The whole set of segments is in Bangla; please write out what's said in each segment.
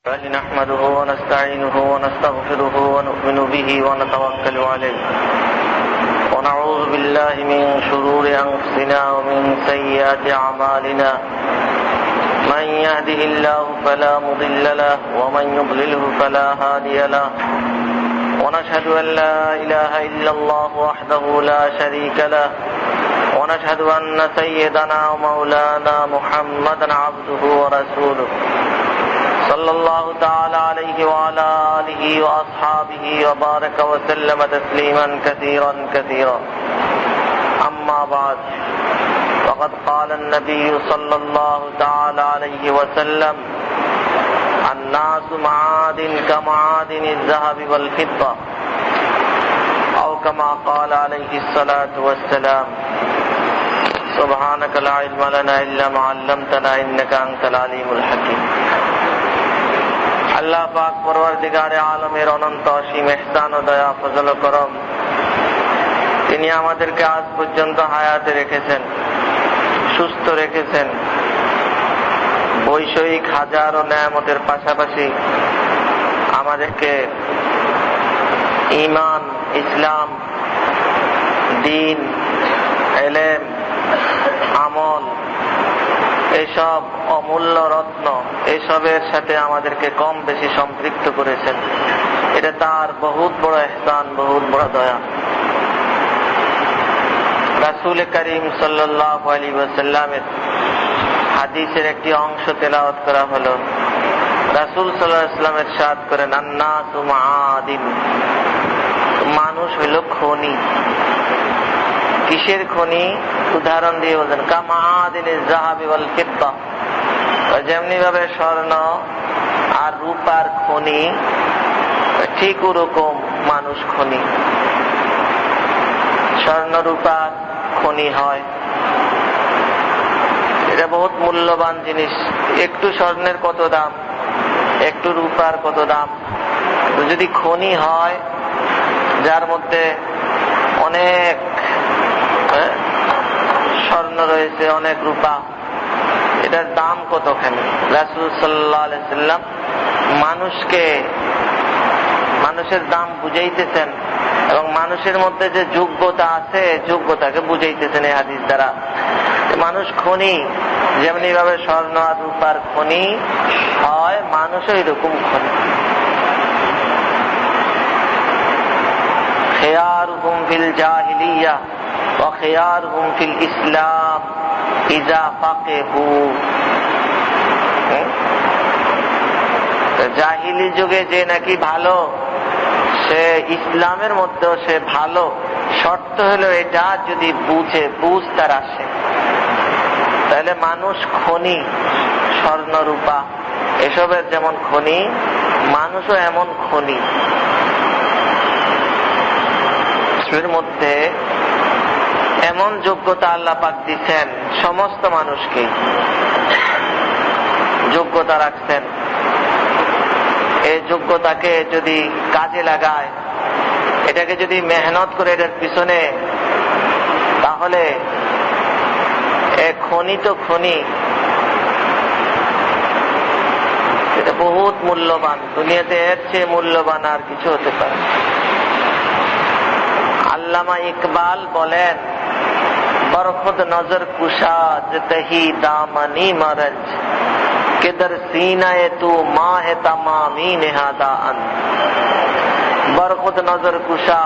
نحمده ونستعينه ونستغفره ونؤمن به ونتوكل عليه ونعوذ بالله من شرور أنفسنا ومن سيئات أعمالنا من يهده الله فلا مضل له ومن يضلله فلا هادي له ونشهد أن لا إله إلا الله وحده لا شريك له ونشهد أن سيدنا ومولانا محمدا عبده ورسوله صلى الله تعالى عليه وعلى آله وأصحابه وبارك وسلم تسليما كثيرا كثيرا أما بعد فقد قال النبي صلى الله تعالى عليه وسلم الناس معادن كمعادن الذهب والفضة أو كما قال عليه الصلاة والسلام سبحانك لا علم لنا إلا ما علمتنا إنك أنت العليم الحكيم। আল্লাহ পাক পরওয়ারদিগারে আলমের অনন্ত অসীম ইহসান ও দয়া ফজল ও করম, তিনি আমাদেরকে আজ পর্যন্ত হায়াতে রেখেছেন, সুস্থ রেখেছেন। বৈষয়িক হাজারো নেয়ামতের পাশাপাশি আমাদেরকে ঈমান, ইসলাম, দ্বীন, ইলম, আমল, এসব অমূল্য রত্ন, এসবের সাথে আমাদেরকে কম বেশি সম্পৃক্ত করেছেন। এটা তার বহুত বড় ইহসান, বহুত বড় দয়া। রাসূল করিম সাল্লাল্লাহু আলাইহি ওয়াসাল্লামের হাদিসের একটি অংশ তেলাওয়াত করা হলো। রাসূল সাল্লাল্লাহু আলাইহি ওয়াসাল্লাম ইরশাদ করেন, আন-নাসু মাআদিন, মানুষ হইল খনি। কিসের খনি? উদাহরণ দিয়ে বলছেন কামাআদিনিজ যাহাবি ওয়াল ফিদ্দা, যেমনি ভাবে স্বর্ণ আর রূপার খনি, ঠিক ওরকম মানুষ খনি। স্বর্ণ রূপার খনি হয়, এটা বহুত মূল্যবান জিনিস। একটু স্বর্ণের কত দাম, একটু রূপার কত দাম। যদি খনি হয় যার মধ্যে অনেক স্বর্ণ রয়েছে, অনেক রূপা, এটার দাম কতখানি? রাসূল সাল্লাল্লাহু আলাইহি ওয়াসাল্লাম মানুষের দাম বুঝাইতেছেন এবং মানুষের মধ্যে যে যোগ্যতা আছে, যোগ্যতাকে বুঝাইতেছেন এই হাদিস দ্বারা। মানুষ খনি, যেমনি ভাবে স্বর্ণ আর রূপার খনি হয়, মানুষও এরকম খনি। খিয়ারুহুম ফিল জাহিলিয়া ওয়া খিয়ারুহুম ফিল ইসলাম ইযা ফাকিহু। জাহিলি যুগে যে নাকি ভালো, সে ইসলামের মধ্যেও সে ভালো। শর্ত হলো এটা, যদি বুঝ তার আসে। তাহলে মানুষ খনি, স্বর্ণ রূপা এসবের যেমন খনি, মানুষও এমন খনি। এর মধ্যে এমন যোগ্যতা আল্লাহ পাক দিচ্ছেন, সমস্ত মানুষকে যোগ্যতা রাখছেন। এই যোগ্যতাকে যদি কাজে লাগায়, এটাকে যদি মেহনত করে এটার পিছনে, তাহলে খনি তো খনি, এটা বহুত মূল্যবান। দুনিয়াতে এর চেয়ে মূল্যবান আর কিছু হতে পারে। আল্লামা ইকবাল বলেন, বরখুদ নজর কুশা জতহি দামনি মরজ, কিদর সিনায়ে তু মাহে তামামি নেহাদা আন। বরখুদ নজর কুশা,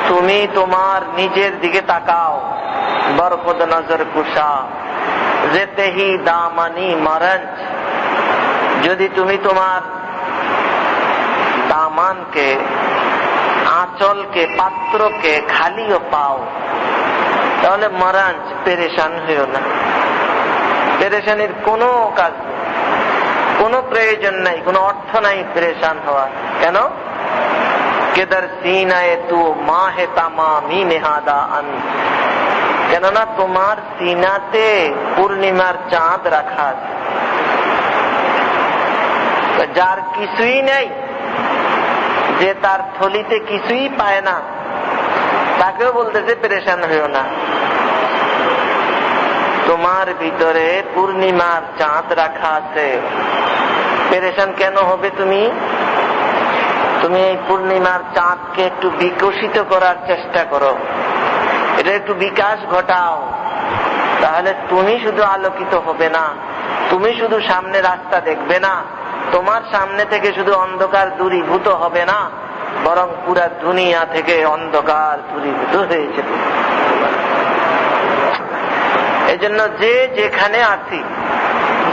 তুমি তোমার নিজের দিকে তাকাও। বরখুদ নজর কুশা জতহি দামনি মরজ, যদি তুমি তোমার দামানকে, আঁচলকে, পাত্রকে খালিও পাও, তাহলে মরাঞ্জ, পেরেশান হইও না। পেরেশানির কোনো কাজ নেই, কোনো প্রয়োজন নাই, কোনো অর্থ নাই পেরেশান হওয়া। কেন? কেদার সিনায়ে তু মাহে তামামি নেহাদা আন, কেননা তোমার সিনাতে পূর্ণিমার চাঁদ রাখা আছে। যার কিছুই নেই, যে তার থলিতে কিছুই পায় না, তাকেও বলতেছে পেরেশান হইও না। তোমার ভিতরে পূর্ণিমার চাঁদ রাখা আছে, পেরেশান কেন হবে তুমি? তুমি এই পূর্ণিমার চাঁদকে একটু বিকশিত করার চেষ্টা করো, এটা একটু বিকাশ ঘটাও, তাহলে তুমি শুধু আলোকিত হবে না, তুমি শুধু সামনে রাস্তা দেখবে না, তোমার সামনে থেকে শুধু অন্ধকার দূরীভূত হবে না, বরং পুরা দুনিয়া থেকে অন্ধকার দূরীভূত হয়েছে। এই জন্য যে যেখানে আছি,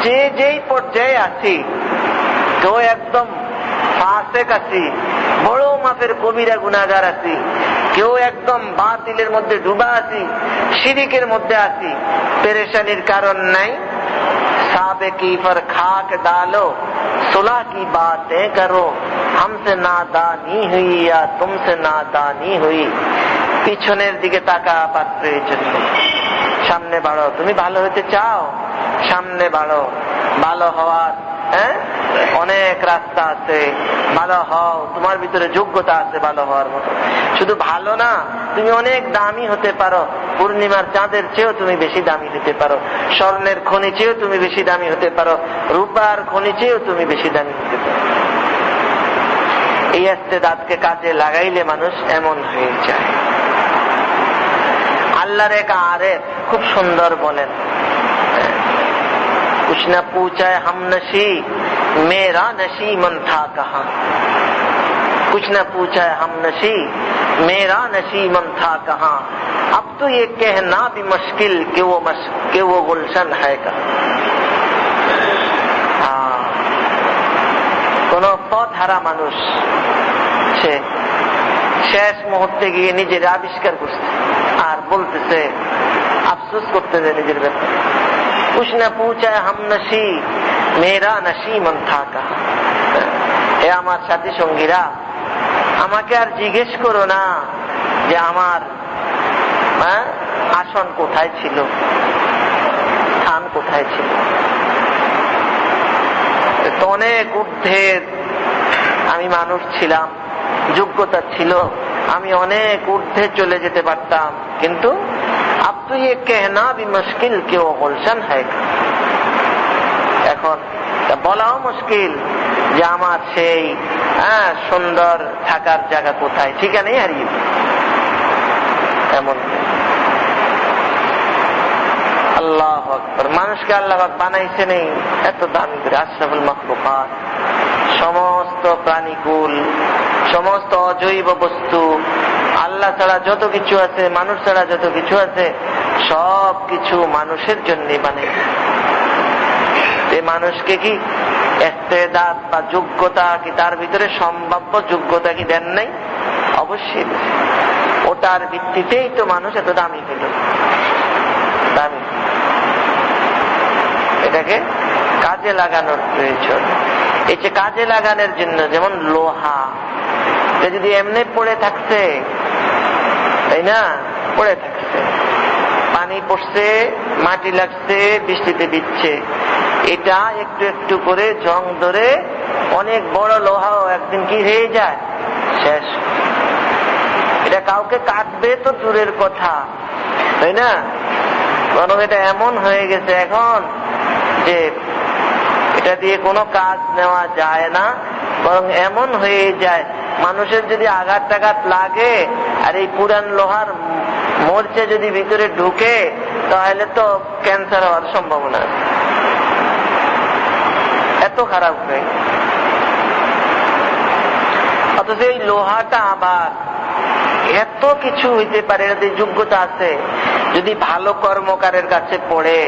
যে যেই পর্যায়ে আছি, কেউ একদম ফাসেক আছি, বড় মাপের কবিরা গুনাহগার আছি, কেউ একদম বাতিলের মধ্যে ডুবা আছি, শিরিকের মধ্যে আছি, পেরেশানির কারণ নাই। সাবেকি पर खाक डालो, सुलह की बातें करो, हमसे नादानी हुई या तुमसे नादानी हुई। পিছনের দিকে তাকাবার প্রয়োজন নেই, সামনে বাড়ো। তুমি ভালো হতে চাও, সামনে বাড়ো। ভালো হওয়ার অনেক রাস্তা আছে, ভালো হও, তোমার ভিতরে যোগ্যতা আছে ভালো হওয়ার মতো। শুধু ভালো না, তুমি অনেক দামি হতে পারো, পূর্ণিমার চাঁদের চেয়েও তুমি বেশি দামি হতে পারো, স্বর্ণের খনি চেয়েও তুমি বেশি দামি হতে পারো, রূপার খনি চেয়েও তুমি বেশি দামি হতে পারো। এই ইস্তেদাদকে কাজে লাগাইলে মানুষ এমন হয়ে যায়। আল্লাহর এক আরেফ খুব সুন্দর বলেন, कुछ न पूछा हम नशी मेरा नशी मन था कहाँ, कुछ न पूछा हम नशी मेरा नशी मन था कहाँ, अब तो ये कहना भी मुश्किल कि वो गुलशन है कहाँ। কোন পথ হারা মানুষ সে শেষ মুহূর্তে গিয়ে নিজের আবিষ্কার করছে আর বলতেছে, আফসোস করতেছে নিজের ব্যাপারে। कुछ न पूछा हम नशी मेरा नशी मन था कहाँ। হে আমার সাথী সঙ্গীরা, আমাকে আর জিজ্ঞেস করো না যে আমার আসন কোথায় ছিল, স্থান কোথায় ছিল। তো অনেক ঊর্ধ্বের আমি মানুষ ছিলাম, যোগ্যতা ছিল, আমি অনেক ঊর্ধ্বে চলে যেতে পারতাম, কিন্তু अब तो ये कहना भी मुश्किल कि वो गुलशन है। এখন বলাও মুশকিল যে আমার সেই সুন্দর থাকার জায়গা কোথায়, ঠিকানাই হারিয়ে এমন। আল্লাহু আকবার। মানুষকে আল্লাহ বানাইছে নেই এত দামি করে, আশরাফুল মাখলুকাত, সমস্ত প্রাণীকুল, সমস্ত অজৈব বস্তু, আল্লাহ ছাড়া যত কিছু আছে, মানুষ ছাড়া যত কিছু আছে, সব কিছু মানুষের জন্য বানাইছে। এই মানুষকে কি ইস্তেদাদ বা যোগ্যতা কি তার ভিতরে সম্ভাব্য যোগ্যতা কি দেন নাই? অবশ্যই। ওটার ভিত্তিতেই তো মানুষ এত দামি হইল, দামি। এটাকে কাজে লাগানোর প্রয়োজন। এই যে কাজে লাগানোর জন্য, যেমন লোহা যদি এমনি পড়ে থাকছে, তাই না, পড়ে থাকছে, পানি পড়ছে, মাটি লাগছে, বৃষ্টিতে দিচ্ছে, এটা একটু একটু করে জং ধরে অনেক বড় লোহাও একদিন কি হয়ে যায়, শেষ। এটা কাউকে কাটবে তো দূরের কথা, তাই না, বরং এটা এমন হয়ে গেছে এখন যে এটা দিয়ে কোনো কাজ নেওয়া যায় না, বরং এমন হয়ে যায় মানুষের যদি আঘাত টাঘাত লাগে আর এই পুরান লোহার মরচে যদি ভিতরে ঢুকে, তাহলে তো ক্যান্সার হওয়ার সম্ভাবনা আছে। এত খারাপ হয়ে, অথচ এই লোহাটা আবার এত কিছু হইতে পারে, এটাতে যোগ্যতা আছে। যদি ভালো কর্মকারের কাছে পড়ে,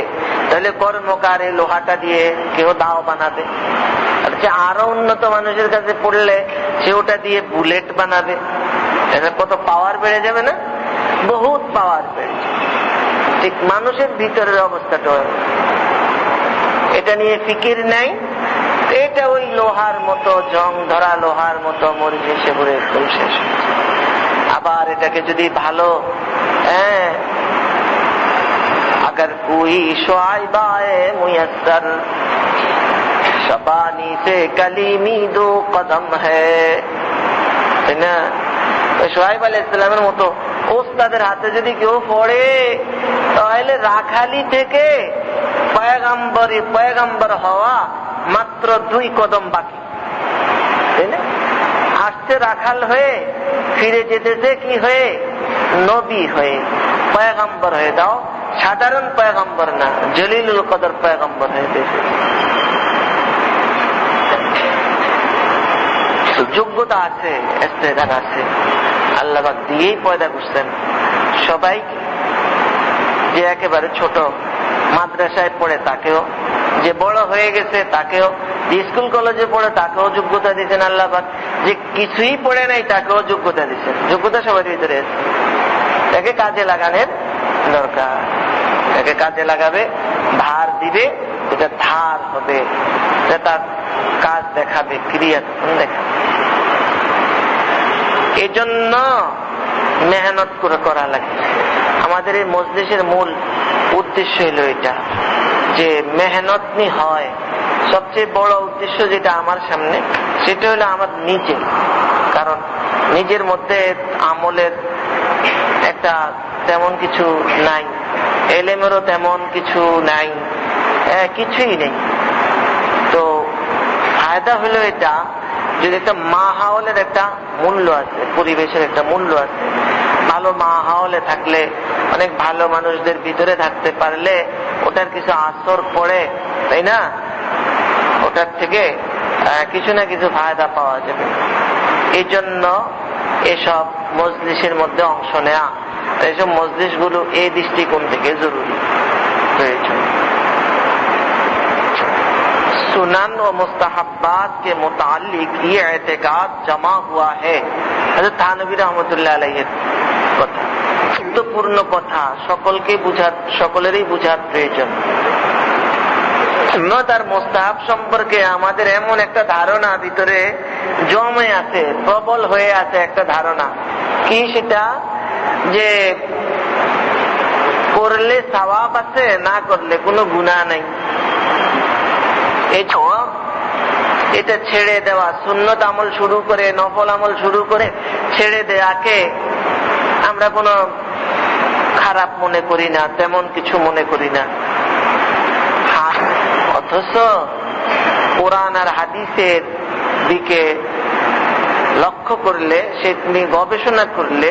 তাহলে কর্মকার এই লোহাটা দিয়ে কেউ দাও বানাবে, আর যে আরো উন্নত মানুষের কাছে পড়লে সে ওটা দিয়ে বুলেট বানাবে। এটা কত পাওয়ার বেড়ে যাবে না, বহুত পাওয়ার বেড়ে যাবে। ঠিক মানুষের ভিতরের অবস্থাটা এটা নিয়ে ফিকির নাই, এটা ওই লোহার মতো, জং ধরা লোহার মতো মরিচে সে পড়ে একদম শেষ। আবার এটাকে যদি ভালো अगर कोई शुआइबाए मुयस्सर शबानी से कलीमी 2 कदम है, शुआइब আলাইহিস সালামের মতো উস্তাদের হাতে যদি কেউ পড়ে, তাহলে রাখালি থেকে পয়গাম্বর হওয়া মাত্র 2 কদম বাকি, তাই না? আসছে রাখাল হয়ে, ফিরে যেতেছে কি হয়ে? নবী হয়ে, পয়গাম্বর হয়ে। দাও সাধারণ পয়গাম্বর না, জলিলুল কদর পয়গাম্বর হয়ে গেছে। যোগ্যতা আছে, ইস্তেদাদ আছে, আল্লাহ পাক দিয়েই পয়দা করছেন সবাইকে। যে একেবারে ছোট মাদ্রাসায় পড়ে তাকেও, যে বড় হয়ে গেছে তাকেও, যে স্কুল কলেজে পড়ে তাকেও যোগ্যতা দিয়েছেন আল্লাহ পাক, যে কিছুই পড়ে নাই তাকেও যোগ্যতা দিয়েছেন। যোগ্যতা সবার ভিতরে আছে, তাকে কাজে লাগানোর দরকার। তাকে কাজে লাগাবে, ধার দিবে, এটা ধার হবে, তার কাজ দেখাবে, ক্রিয়া দেখাবে। এই জন্য মেহনত করে করা লাগে। আমাদের এই মজলিসের মূল উদ্দেশ্য হলো এটা, যে মেহনত নি হয়। সবচেয়ে বড় উদ্দেশ্য যেটা আমার সামনে, সেটা হলো আমার নিজে। কারণ নিজের মধ্যে আমলের একটা তেমন কিছু নাই, এলেমেরও তেমন কিছু নাই, কিছুই নেই। তো ফায়দা হলো এটা, যদি একটা মাহওয়ালের একটা মূল্য আছে, পরিবেশের একটা মূল্য আছে। ভালো মাহওয়ালে থাকলে, অনেক ভালো মানুষদের ভিতরে থাকতে পারলে ওটার কিছু আসর পড়ে, তাই না? ওটার থেকে কিছু না কিছু ফায়দা পাওয়া যাবে। এই জন্য এসব মজলিসের মধ্যে অংশ নেওয়া, এইসব মজলিস গুলো এই দৃষ্টিকোণ থেকে জরুরি প্রয়োজন। सुनन व मुस्तहब्बात के मुतालिक ये एतकाद जमा हुआ है। हज़रत थानवी रहमतुल्लाह अलैहिর কথা, গুরুত্বপূর্ণ কথা, সকলেরই বুঝার প্রয়োজন। সুন্নাত আর মুস্তাহাব সম্পর্কে আমাদের এমন একটা ধারণা ভিতরে জমে আছে, প্রবল হয়ে আছে একটা ধারণা। কি সেটা? যে করলে সওয়াব আছে, না করলে কোনো গুনাহ নাই। এটা ছেড়ে দেওয়া, সুন্নত আমল শুরু করে, নফল আমল শুরু করে ছেড়ে দেওয়াকে আমরা কোনো খারাপ মনে করি না, তেমন কিছু মনে করি না। অথচ কোরআন আর হাদিসের দিকে লক্ষ্য করলে, সে নিয়ে গবেষণা করলে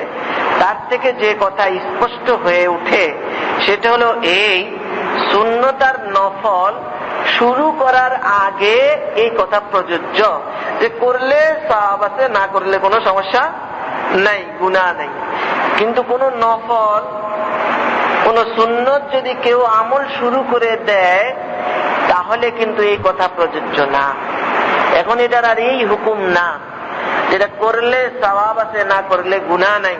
তার থেকে যে কথা স্পষ্ট হয়ে উঠে সেটা হলো এই, সুন্নত আর নফল শুরু করার আগে এই কথা প্রযোজ্য যে করলে সওয়াব আছে, না করলে কোনো সমস্যা নাই, গুনাহ নাই। কিন্তু কোন নফল, কোন সুন্নত যদি কেউ আমল শুরু করে দেয় তাহলে কিন্তু এই কথা প্রযোজ্য না। এখন এটার আর এই হুকুম না যেটা করলে সওয়াব আছে, না করলে গুনাহ নাই।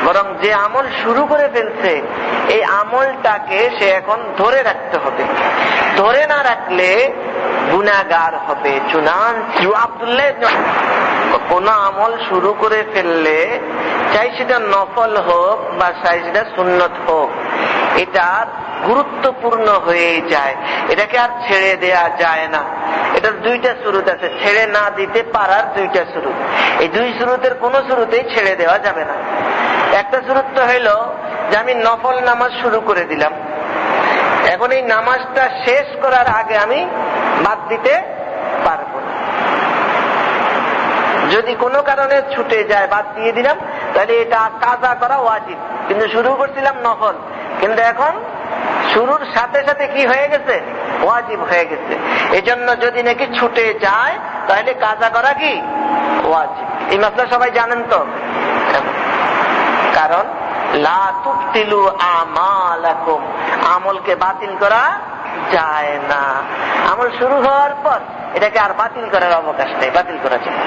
বরং যে আমল শুরু করে ফেলছে এই আমলটাকে সে এখন ধরে রাখতে হবে, ধরে না রাখলে গুনাহগার হবে। কোন আমল শুরু করে ফেললে, চাই সেটা নফল হোক বা চাই সেটা সুন্নত হোক, এটা গুরুত্বপূর্ণ হয়ে যায়, এটাকে আর ছেড়ে দেয়া যায় না। এটার 2টা শুরুত আছে, ছেড়ে না দিতে পারার 2টা শুরুত। এই 2 শুরুতের কোন শুরুতেই ছেড়ে দেওয়া যাবে না। একটা শুরুত তো হইল যে আমি নফল নামাজ শুরু করে দিলাম, এখন এই নামাজটা শেষ করার আগে আমি বাদ দিতে পারবো না। যদি কোনো কারণে ছুটে যায়, বাদ দিয়ে দিলাম, তাহলে এটা কাজা করা ওয়াজিব। কিন্তু শুরু করছিলাম নফল, কিন্তু এখন শুরুর সাথে সাথে কি হয়ে গেছে? ওয়াজিব হয়ে গেছে। এজন্য যদি নাকি ছুটে যায় তাহলে কাজা করা কি ওয়াজিব। এই মাসলা সবাই জানেন তো। কারণ লা তুবতিলু আমালাকুম, আমলকে বাতিল করা যায় না। আমল শুরু হওয়ার পর এটাকে আর বাতিল করার অবকাশ নেই, বাতিল করা যায়,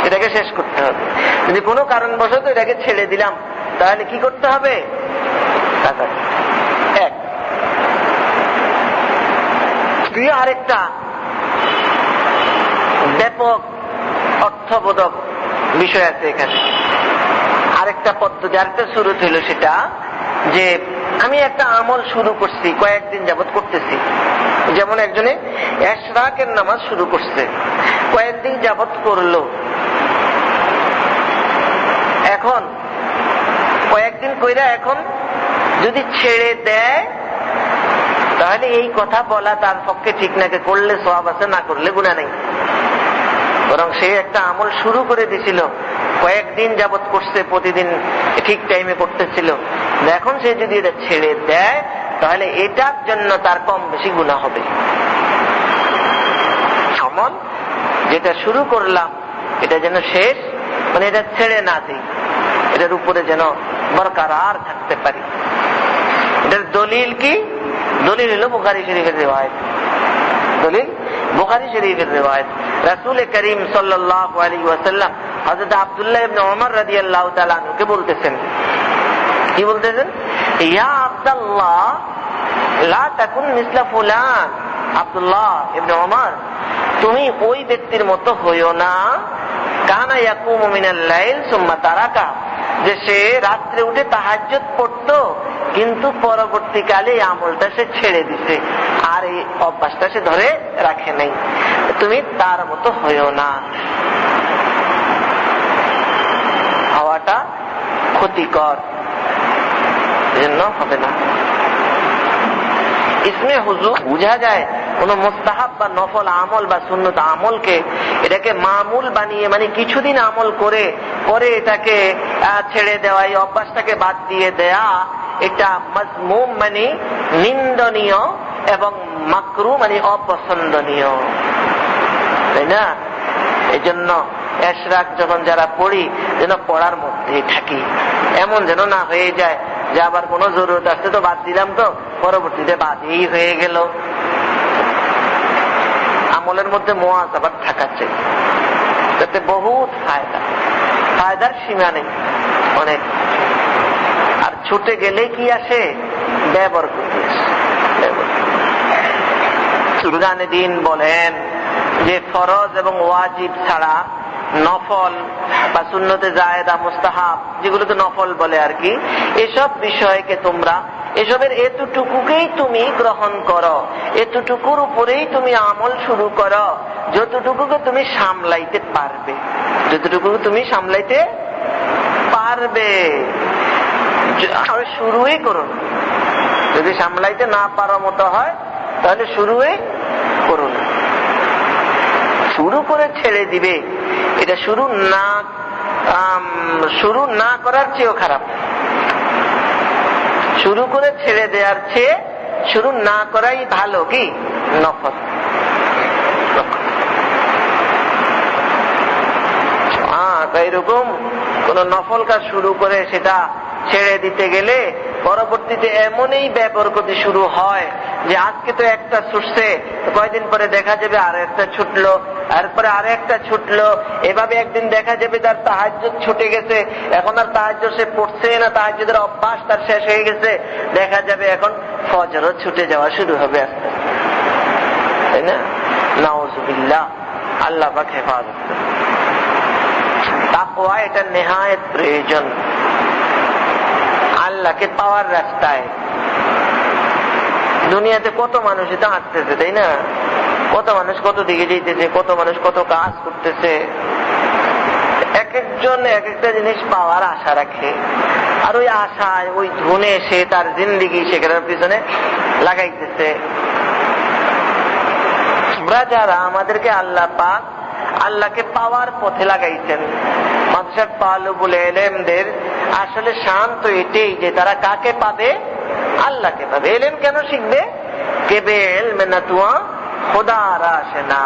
এটাকে শেষ করতে হবে। যদি কোনো কারণবশত এটাকে ছেড়ে দিলাম তাহলে কি করতে হবে? এক। আরেকটা ব্যাপক অর্থবোধক বিষয় আছে এখানে। আরেকটা পদ্ধতি, আরেকটা শুরু হইল সেটা যে আমি একটা আমল শুরু করছি, কয়েকদিন যাবত করতেছি। যেমন একজনে এশরাকের নামাজ শুরু করছে, কয়েকদিন যাবত করলো। এখন কয়েকদিন একদিন কইরা এখন যদি ছেড়ে দেয় তাহলে এই কথা বলা তার পক্ষে ঠিক নাকি, করলে সওয়াব আছে, না করলে গুনাহ নেই। বরং সে একটা আমল শুরু করে দিছিল, কয়েকদিন যাবত করছে, প্রতিদিন ঠিক টাইমে করতেছিল, এখন সে যদি এটা ছেড়ে দেয় তাহলে এটার জন্য তার কম বেশি গুনাহ হবে। আমল যেটা শুরু করলাম এটা যেন শেষ, মানে এটা ছেড়ে না দিই, এটার উপরে যেন বরকরার থাকতে পারি। এটার দলিল কি? দলিল হলো বুখারী শরীফের রিওয়ায়াত। দলিল বুখারী শরীফের রিওয়ায়াত। রাসূল করিম সাল্লাল্লাহু আলাইহি ওয়াসাল্লাম হযরত আব্দুল্লাহ ইবনে ওমর রাদিয়াল্লাহু তাআলা আনহুকে বলতেছেন, কি বলতেছেন? ইয়া আব্দুল্লাহ লা তাকুন মিসলা ফুলান। আব্দুল্লাহ ইবনে ওমর, তুমি ওই ব্যক্তির মতো হইও না, কানা ইয়াকুমু মিনাল লাইল সুম্মা তারাকা, যে সে রাত্রে উঠে তাহাজ্জুদ পড়তো কিন্তু পরবর্তীকালে এই আমলটা সে ছেড়ে দিছে, আর এই অভ্যাসটা সে ধরে রাখে নাই। তুমি তার মতো হইও না, হওয়াটা ক্ষতিকর, এজন্য হবে না। ইসমে হুজুর বোঝা যায় কোন মুস্তাহাব বা নফল আমল বা সুন্নত আমলকে এটাকে মামুল বানিয়ে, মানে কিছুদিন আমল করে পরে এটাকে ছেড়ে দেওয়া, এই অভ্যাসটাকে বাদ দিয়ে দেয়া, এটা মাযমুম মানে নিন্দনীয় এবং মাকরু মানে অপছন্দনীয়, তাই না? এই জন্য এশরাক যখন যারা পড়ি যেন পড়ার মধ্যেই থাকি, এমন যেন না হয়ে যায় যে আবার কোনো জরুরত আসছে তো বাদ দিলাম, তো পরবর্তীতে বাদই হয়ে গেল। আমলের মধ্যে মুআযাবাত থাকা চাই, তাতে বহুত ফায়দা, ফায়দার সীমা নেই, অনেক। আর ছুটে গেলে কি আসে? বেবরকত আসে। সুলতানে দিন বলেন যে ফরজ এবং ওয়াজিব ছাড়া নফল বা সুন্নতে জায়েদা, মুস্তাহাব, যেগুলোকে নফল বলে আর কি, এসব বিষয়কে তোমরা, এসবের এতটুকুকেই তুমি গ্রহণ করো, এতটুকুর উপরেই তুমি আমল শুরু করো যতটুকুকে তুমি সামলাইতে পারবে, যতটুকু তুমি সামলাইতে পারবে, শুরুই করুন। যদি সামলাইতে না পারো মতো হয় তাহলে শুরুই করুন। শুরু করে ছেড়ে দিবে, এটা শুরু না করার চেয়েও খারাপ। শুরু করে ছেড়ে দেওয়ার চেয়ে শুরু না করাই ভালো। কি নফল, এইরকম কোন নফল কাজ শুরু করে সেটা ছেড়ে দিতে গেলে পরবর্তীতে এমনই বেবরকতি শুরু হয় যে আজকে তো একটা ছুটছে, কয়দিন পরে দেখা যাবে আর একটা ছুটলো, এরপরে আর একটা ছুটলো, এভাবে একদিন দেখা যাবে তার তাহাজ্জুদ ছুটে গেছে, এখন আর তাহাজ্জুদ সে পড়ছে না, তাহাজ্জুদের অভ্যাস তার শেষ হয়ে গেছে, দেখা যাবে এখন ফজরও ছুটে যাওয়া শুরু হবে আস্তে, তাই না? নাউযুবিল্লাহ, আল্লাহ পাক হেফাজত করুন। তাকওয়া এটা নেহায়েত প্রয়োজন আল্লাহকে পাওয়ার রাস্তায়। দুনিয়াতে কত মানুষ এটা হাঁটতেছে, তাই না? কত মানুষ কত দিকে যেতেছে, কত মানুষ কত কাজ করতেছে, এক একজন এক একটা জিনিস পাওয়ার আশা রাখে, আর ওই আশায় ওই ধুনে সে তার জিন্দেগি সেখানের পিছনে লাগাইতেছে। আমরা যারা আমাদেরকে আল্লাহ পাক আল্লাহকে পাওয়ার পথে লাগাইছেন, মাদ্রাসার তালিবুল ইলমদের আসলে শান্ত এটাই যে তারা কাকে পাবে? আল্লাহকে পাবে। এলেম কেন শিখবে? কেবে এলমে না তুয়া খোদার আসে না,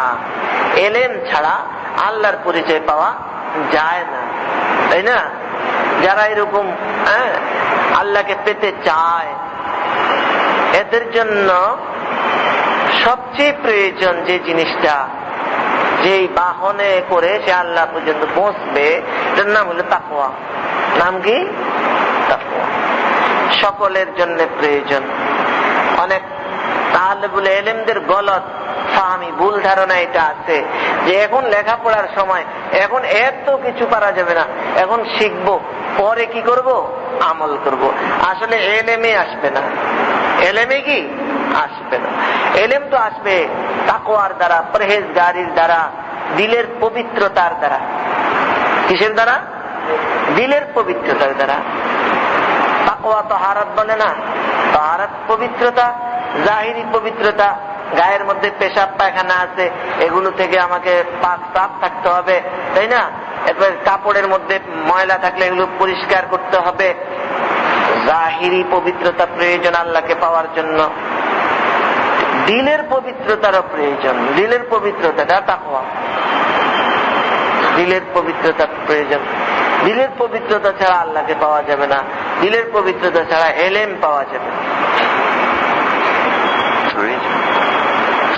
এলেম ছাড়া আল্লাহর পরিচয় পাওয়া যায় না, তাই না? যারা এরকম আল্লাহকে পেতে চায় এদের জন্য সবচেয়ে প্রয়োজন যে জিনিসটা, যেই বাহনে করে সে আল্লাহ পর্যন্ত পৌঁছবে, এটার নাম হলো তাকওয়া। নাম কি? তাকওয়া। সকলের জন্য প্রয়োজন। অনেক তালিবুল ইলমদের গলত ফাহমি, ভুল ধারণা এটা আছে যে এখন লেখাপড়ার সময়, এখন এত কিছু পারা যাবে না, এখন শিখবো, পরে কি করব? আমল করব। আসলে এলেমে আসবে না, এলেমে কি আসবে না। এলেম তো আসবে তাকওয়ার দ্বারা, পরহেজগারির দ্বারা, দিলের পবিত্রতার দ্বারা। কিসের দ্বারা? দিলের পবিত্রতার দ্বারা। তাকওয়া তাহারাত বলে না, তাহারাত পবিত্রতা, জাহিরি পবিত্রতা, গায়ের মধ্যে পেশাব পায়খানা আছে এগুলো থেকে আমাকে পাক সাফ থাকতে হবে, তাই না? এরপর কাপড়ের মধ্যে ময়লা থাকলে এগুলো পরিষ্কার করতে হবে। জাহিরি পবিত্রতা প্রয়োজন আল্লাহকে পাওয়ার জন্য। দিলের পবিত্রতারও প্রয়োজন। দিলের পবিত্রতাটা তাকওয়া, দিলের পবিত্রতা প্রয়োজন। দিলের পবিত্রতা ছাড়া আল্লাহকে পাওয়া যাবে না, দিলের পবিত্রতা ছাড়া এলেম পাওয়া যাবে না।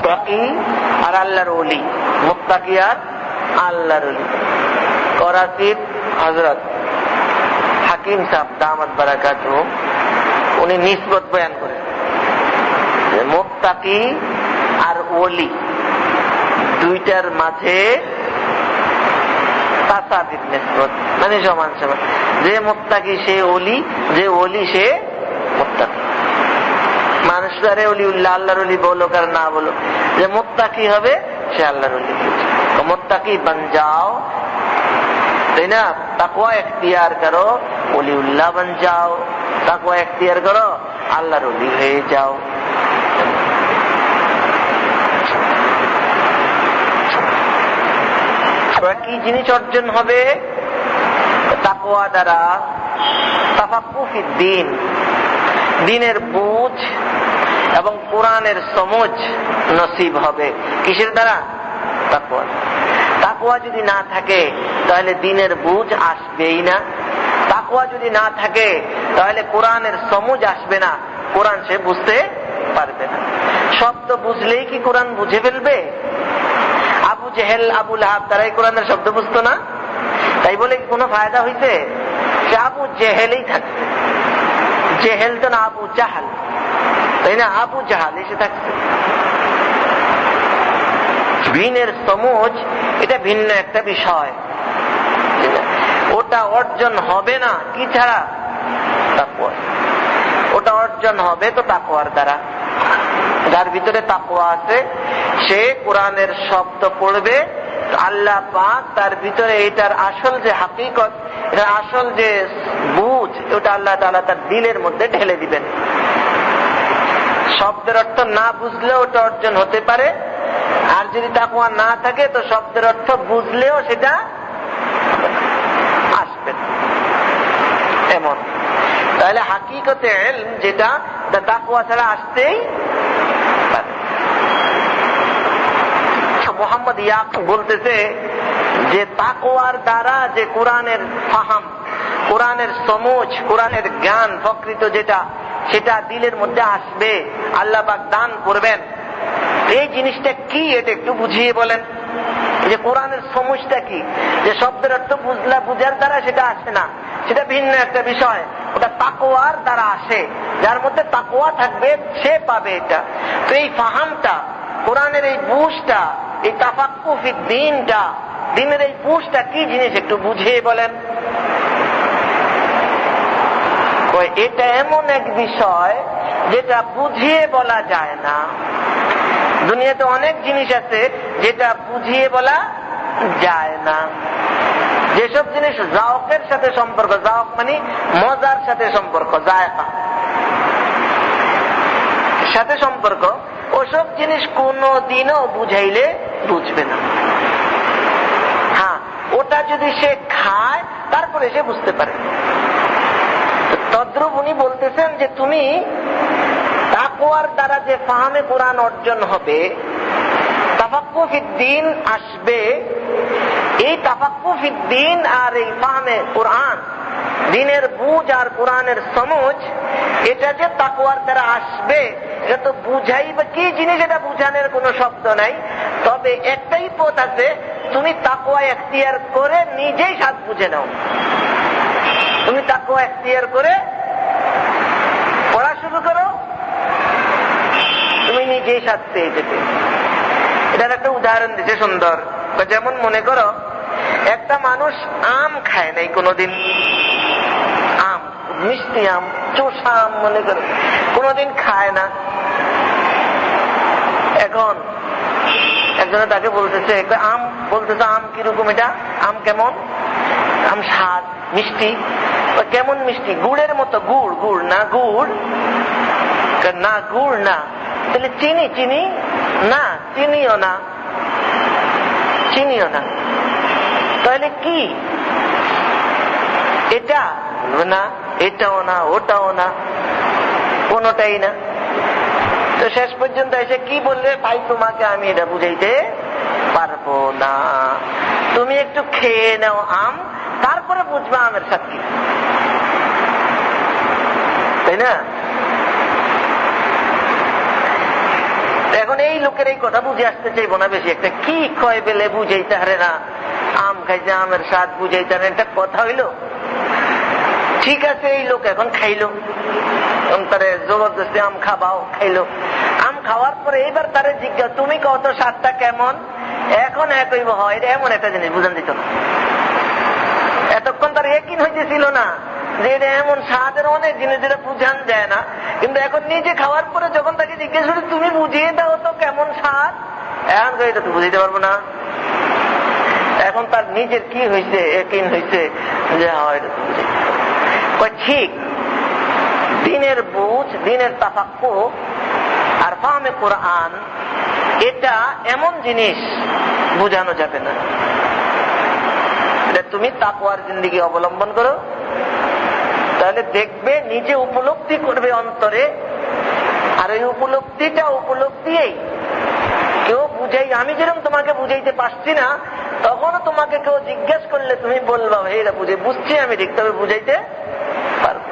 মুত্তাকি আর আল্লাহর ওলি, মুত্তাকি আর আল্লাহর ওলি। করাচির হযরত হাকিম সাহেব দামাত বারাকাতুহু উনি নিসবত বয়ান করেন যে মুত্তাকি আর ওলি দুইটার মাঝে তাসাবির নিসবত, মানে সমান সমান। যে মুত্তাকি সে ওলি, যে ওলি সে মুত্তাকি। মানুষ তারে ওলিউল্লাহ আল্লাহর ওলি বলো আর না বলো, যে মুত্তাকি হবে সে আল্লাহর ওলি। মুত্তাকি বন যাও, তাই না? তাকওয়া ইখতিয়ার করো, ওলিউল্লাহ বন যাও। তাকওয়া ইখতিয়ার করো, আল্লাহর ওলি হয়ে যাও। কি জিনিস অর্জন হবে তাকওয়া দ্বারা? তাফাক্কুহ ফিদ্দীন, দ্বীনের বুঝ এবং কোরআনের সমঝ নসিব হবে। কিসের দ্বারা? তাকওয়া। তাকওয়া যদি না থাকে তাহলে দ্বীনের বুঝ আসবেই না। তাকওয়া যদি না থাকে তাহলে কোরআনের সমঝ আসবে না, কোরআন সে বুঝতে পারবে না। শব্দ বুঝলেই কি কোরআন বুঝে ফেলবে? আবু জেহেল, আবু লাহাব তারাই কোরআনের শব্দ বুঝতো না, তাই বলে কি কোনো ফায়দা হইছে? সে আবু জেহেলই থাকছে, জেহেল তো না, আবু জাহাল, তাই না? আবু জাহাল এসে থাকছে। দ্বীনের সমঝ এটা ভিন্ন একটা বিষয়, ওটা অর্জন হবে না কি ছাড়া? তাকওয়া। ওটা অর্জন হবে তো তাকওয়ার দ্বারা। যার ভিতরে তাকওয়া আছে সে কোরআনের শব্দ পড়বে, আল্লাহ পাক তার ভিতরে এটার আসল যে হাকিকত, এটার আসল যে বুঝ, ওটা আল্লাহ তাআলা তার দিলের মধ্যে ঢেলে দিবেন। শব্দের অর্থ না বুঝলেও ওটা অর্জন হতে পারে, আর যদি তাকওয়া না থাকে তো শব্দের অর্থ বুঝলেও সেটা আসবে না। এমন তাহলে হাকিকতে ইলম যেটা, তাকওয়া ছাড়া আসতেই পারে। মুহাম্মদ ইয়াকুব বলতেছে যে তাকওয়ার দ্বারা যে কোরআনের ফাহাম, কোরআনের সমঝ, কোরআনের জ্ঞান প্রকৃত যেটা, সেটা দিলের মধ্যে আসবে, আল্লাহ পাক দান করবেন। এই জিনিসটা কি এটা একটু বুঝিয়ে বলেন, যে কোরআনের সমঝটা কি? যে শব্দের অর্থ বুঝার দ্বারা সেটা আসে না, সেটা ভিন্ন একটা বিষয়, ওটা তাকওয়ার দ্বারা আসে। যার মধ্যে তাকওয়া থাকবে সে পাবে এটা। তো এই ফাহামটা, কোরআনের এই বুঝটা, এই তাফাক্কুহ ফিদ্দীনটা, দ্বীনের এই বুঝটা কি জিনিস একটু বুঝিয়ে বলেন। এটা এমন এক বিষয় যেটা বুঝিয়ে বলা যায় না। দুনিয়াতে অনেক জিনিস আছে যেটা বুঝিয়ে বলা যায় না। যেসব জিনিস জাওকের সাথে সম্পর্ক, জাওক মানে মজার সাথে সম্পর্ক, জায়কা সাথে সম্পর্ক, ওসব জিনিস কোনদিনও বুঝাইলে বুঝবে না। হ্যাঁ, ওটা যদি সে খায় তারপরে সে বুঝতে পারে। তদ্রুপ উনি বলতেছেন যে তুমি তাকওয়ার দ্বারা যে ফাহামে কোরআন অর্জন হবে, তাফাক্কুহ ফিদ্দীন আসবে, এই তাফাক্কুহ ফিদ্দীন আর এই ফাহামে কোরআন, দ্বীনের বুঝ আর কোরআনের সমঝ, এটা যে তাকওয়ার দ্বারা আসবে, এটা তো বুঝাইবে কি জিনিস, এটা বুঝানোর কোনো শব্দ নাই। তবে একটাই পথ আছে, তুমি তাকওয়া ইখতিয়ার করে নিজেই স্বাদ বুঝে নাও। তুমি তাকওয়া ইখতিয়ার করে পড়া শুরু করো, তুমি নিজেই স্বাদ পেয়ে যেতে। এটার একটা উদাহরণ দিতে সুন্দর। যেমন মনে করো একটা মানুষ আম খায় নাই কোনোদিন, আম, মিষ্টি আম, চোষা আম মনে করো কোনোদিন খায় না। এখন একজনে তাকে বলতেছে আম, বলতেছে আম কিরকম, এটা আম কেমন? আম স্বাদ মিষ্টি। কেমন মিষ্টি, গুড়ের মতো। গুড় গুড় না, গুড় না, গুড় না। তাহলে চিনি, চিনি না, চিনিও না, চিনিও না। তাহলে কি এটা না, এটাও না, ওটাও না, কোনটাই না। তো শেষ পর্যন্ত এসে কি বলবে, ভাই তোমাকে আমি এটা বুঝাইতে পারবো না, তুমি একটু খেয়ে নাও আম, তারপরে বুঝবা আমের স্বাদ কি, তাই না? এখন এই লোকের এই কথা বুঝে আসতে চাইবো না বেশি একটা, কি কয় বেলে বুঝাইতে হারে না, আম খাইছে আমের স্বাদ বুঝাইতে হারে, এটা কথা হইলো? ঠিক আছে, এই লোক এখন খাইলো, তারে জবরদস্তি আম খাবাও, খাইলো। আম খাওয়ার পরে এইবার তারে জিজ্ঞাসা, তুমি কত স্বাদটা কেমন? এখন একই হয়, এটা এমন একটা জিনিস বুঝান দিত না। এতক্ষণ তার একই হইতেছিল না যে এটা এমন স্বাদের অনেক জিনিস যেটা বুঝান যায় না, কিন্তু এখন নিজে খাওয়ার পরে যখন তাকে জিজ্ঞেস করি তুমি বুঝিয়ে দাও তো কেমন স্বাদ, এখন এটা তো বুঝাইতে পারবো না। এখন তার নিজের কি হয়েছে, একই হয়েছে যে হয় ঠিক। দিনের বুঝ, দিনের তাফাক্কুহ আর ফাহমে কোরআন, এটা এমন জিনিস বুঝানো যাবে না। তুমি তাকওয়ার জিন্দেগি অবলম্বন করো, তাহলে দেখবে নিজে উপলব্ধি করবে অন্তরে, আর ওই উপলব্ধিটা উপলব্ধিই কেউ বুঝাই, আমি যেরকম তোমাকে বুঝাইতে পারছি না, তখনও তোমাকে কেউ জিজ্ঞেস করলে তুমি বলবা এটা বুঝে বুঝছি আমি, ঠিক তবে বুঝাইতে পারবো।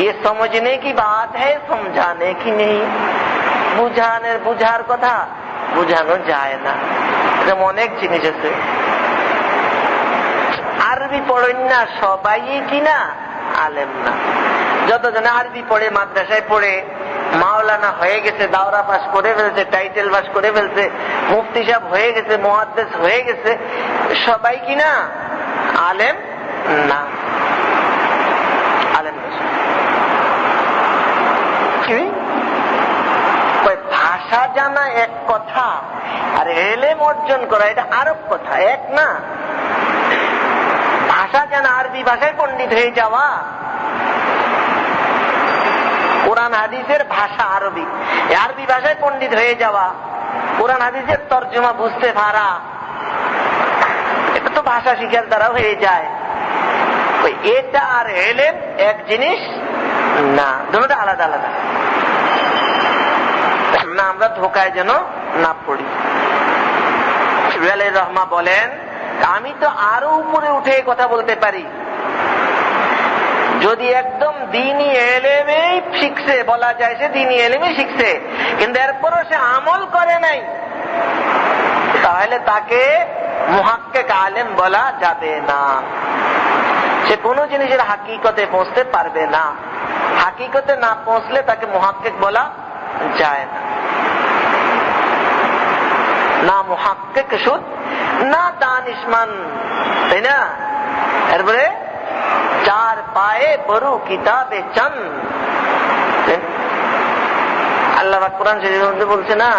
ये समझने की बात है, समझाने की नहीं। বুঝার কথা বুঝানো যায় না, এরকম অনেক জিনিস আছে। আরবি পড়েন না সবাই কিনা আলেম না। যতজনে আরবি পড়ে, মাদ্রাসায় পড়ে, মাওলানা হয়ে গেছে, দাওরা পাস করে ফেলছে, টাইটেল পাস করে ফেলছে, মুফতি সাহেব হয়ে গেছে, মুহাদ্দিস হয়ে গেছে, সবাই কিনা আলেম না। আলেম ভাষা জানা এক কথা, আর এলেম অর্জন করা এটা আরেক কথা, এক না। ভাষা জানা, আরবি ভাষায় পণ্ডিত হয়ে যাওয়া, কোরআন হাদিসের ভাষা আরবি, আরবি ভাষায় পণ্ডিত হয়ে যাওয়া, কোরআন হাদিসের তর্জমা বুঝতে পারা, এটা তো ভাষা শিখার দ্বারা হয়ে যায়। এটা আর এলেম এক জিনিস না, দুটোটা আলাদা আলাদা না, আমরা ধোকায় যেন না পড়ি। রহমা বলেন, আমি তো আরো উপরে উঠে কথা বলতে পারি, যদি একদম দ্বীনি এলেমেই শিখছে, বলা যায় সে দ্বীনি এলেমই শিখছে, কিন্তু এরপরও সে আমল করে নাই, তাহলে তাকে মুহাক্কিক আলেম বলা যাবে না। সে কোন জিনিসের হাকিকতে পৌঁছতে পারবে না, হাকিকতে না পৌঁছলে তাকে মুহাক্কিক বলা যায় না। না মুহাক্কিক শুদ্ধ, না দানিশমান, তাই না? এরপরে চার পায়ে বড় কিতাবে চন্দ, আল্লাহ পাক কোরআন শরীফের মধ্যে বলছে না,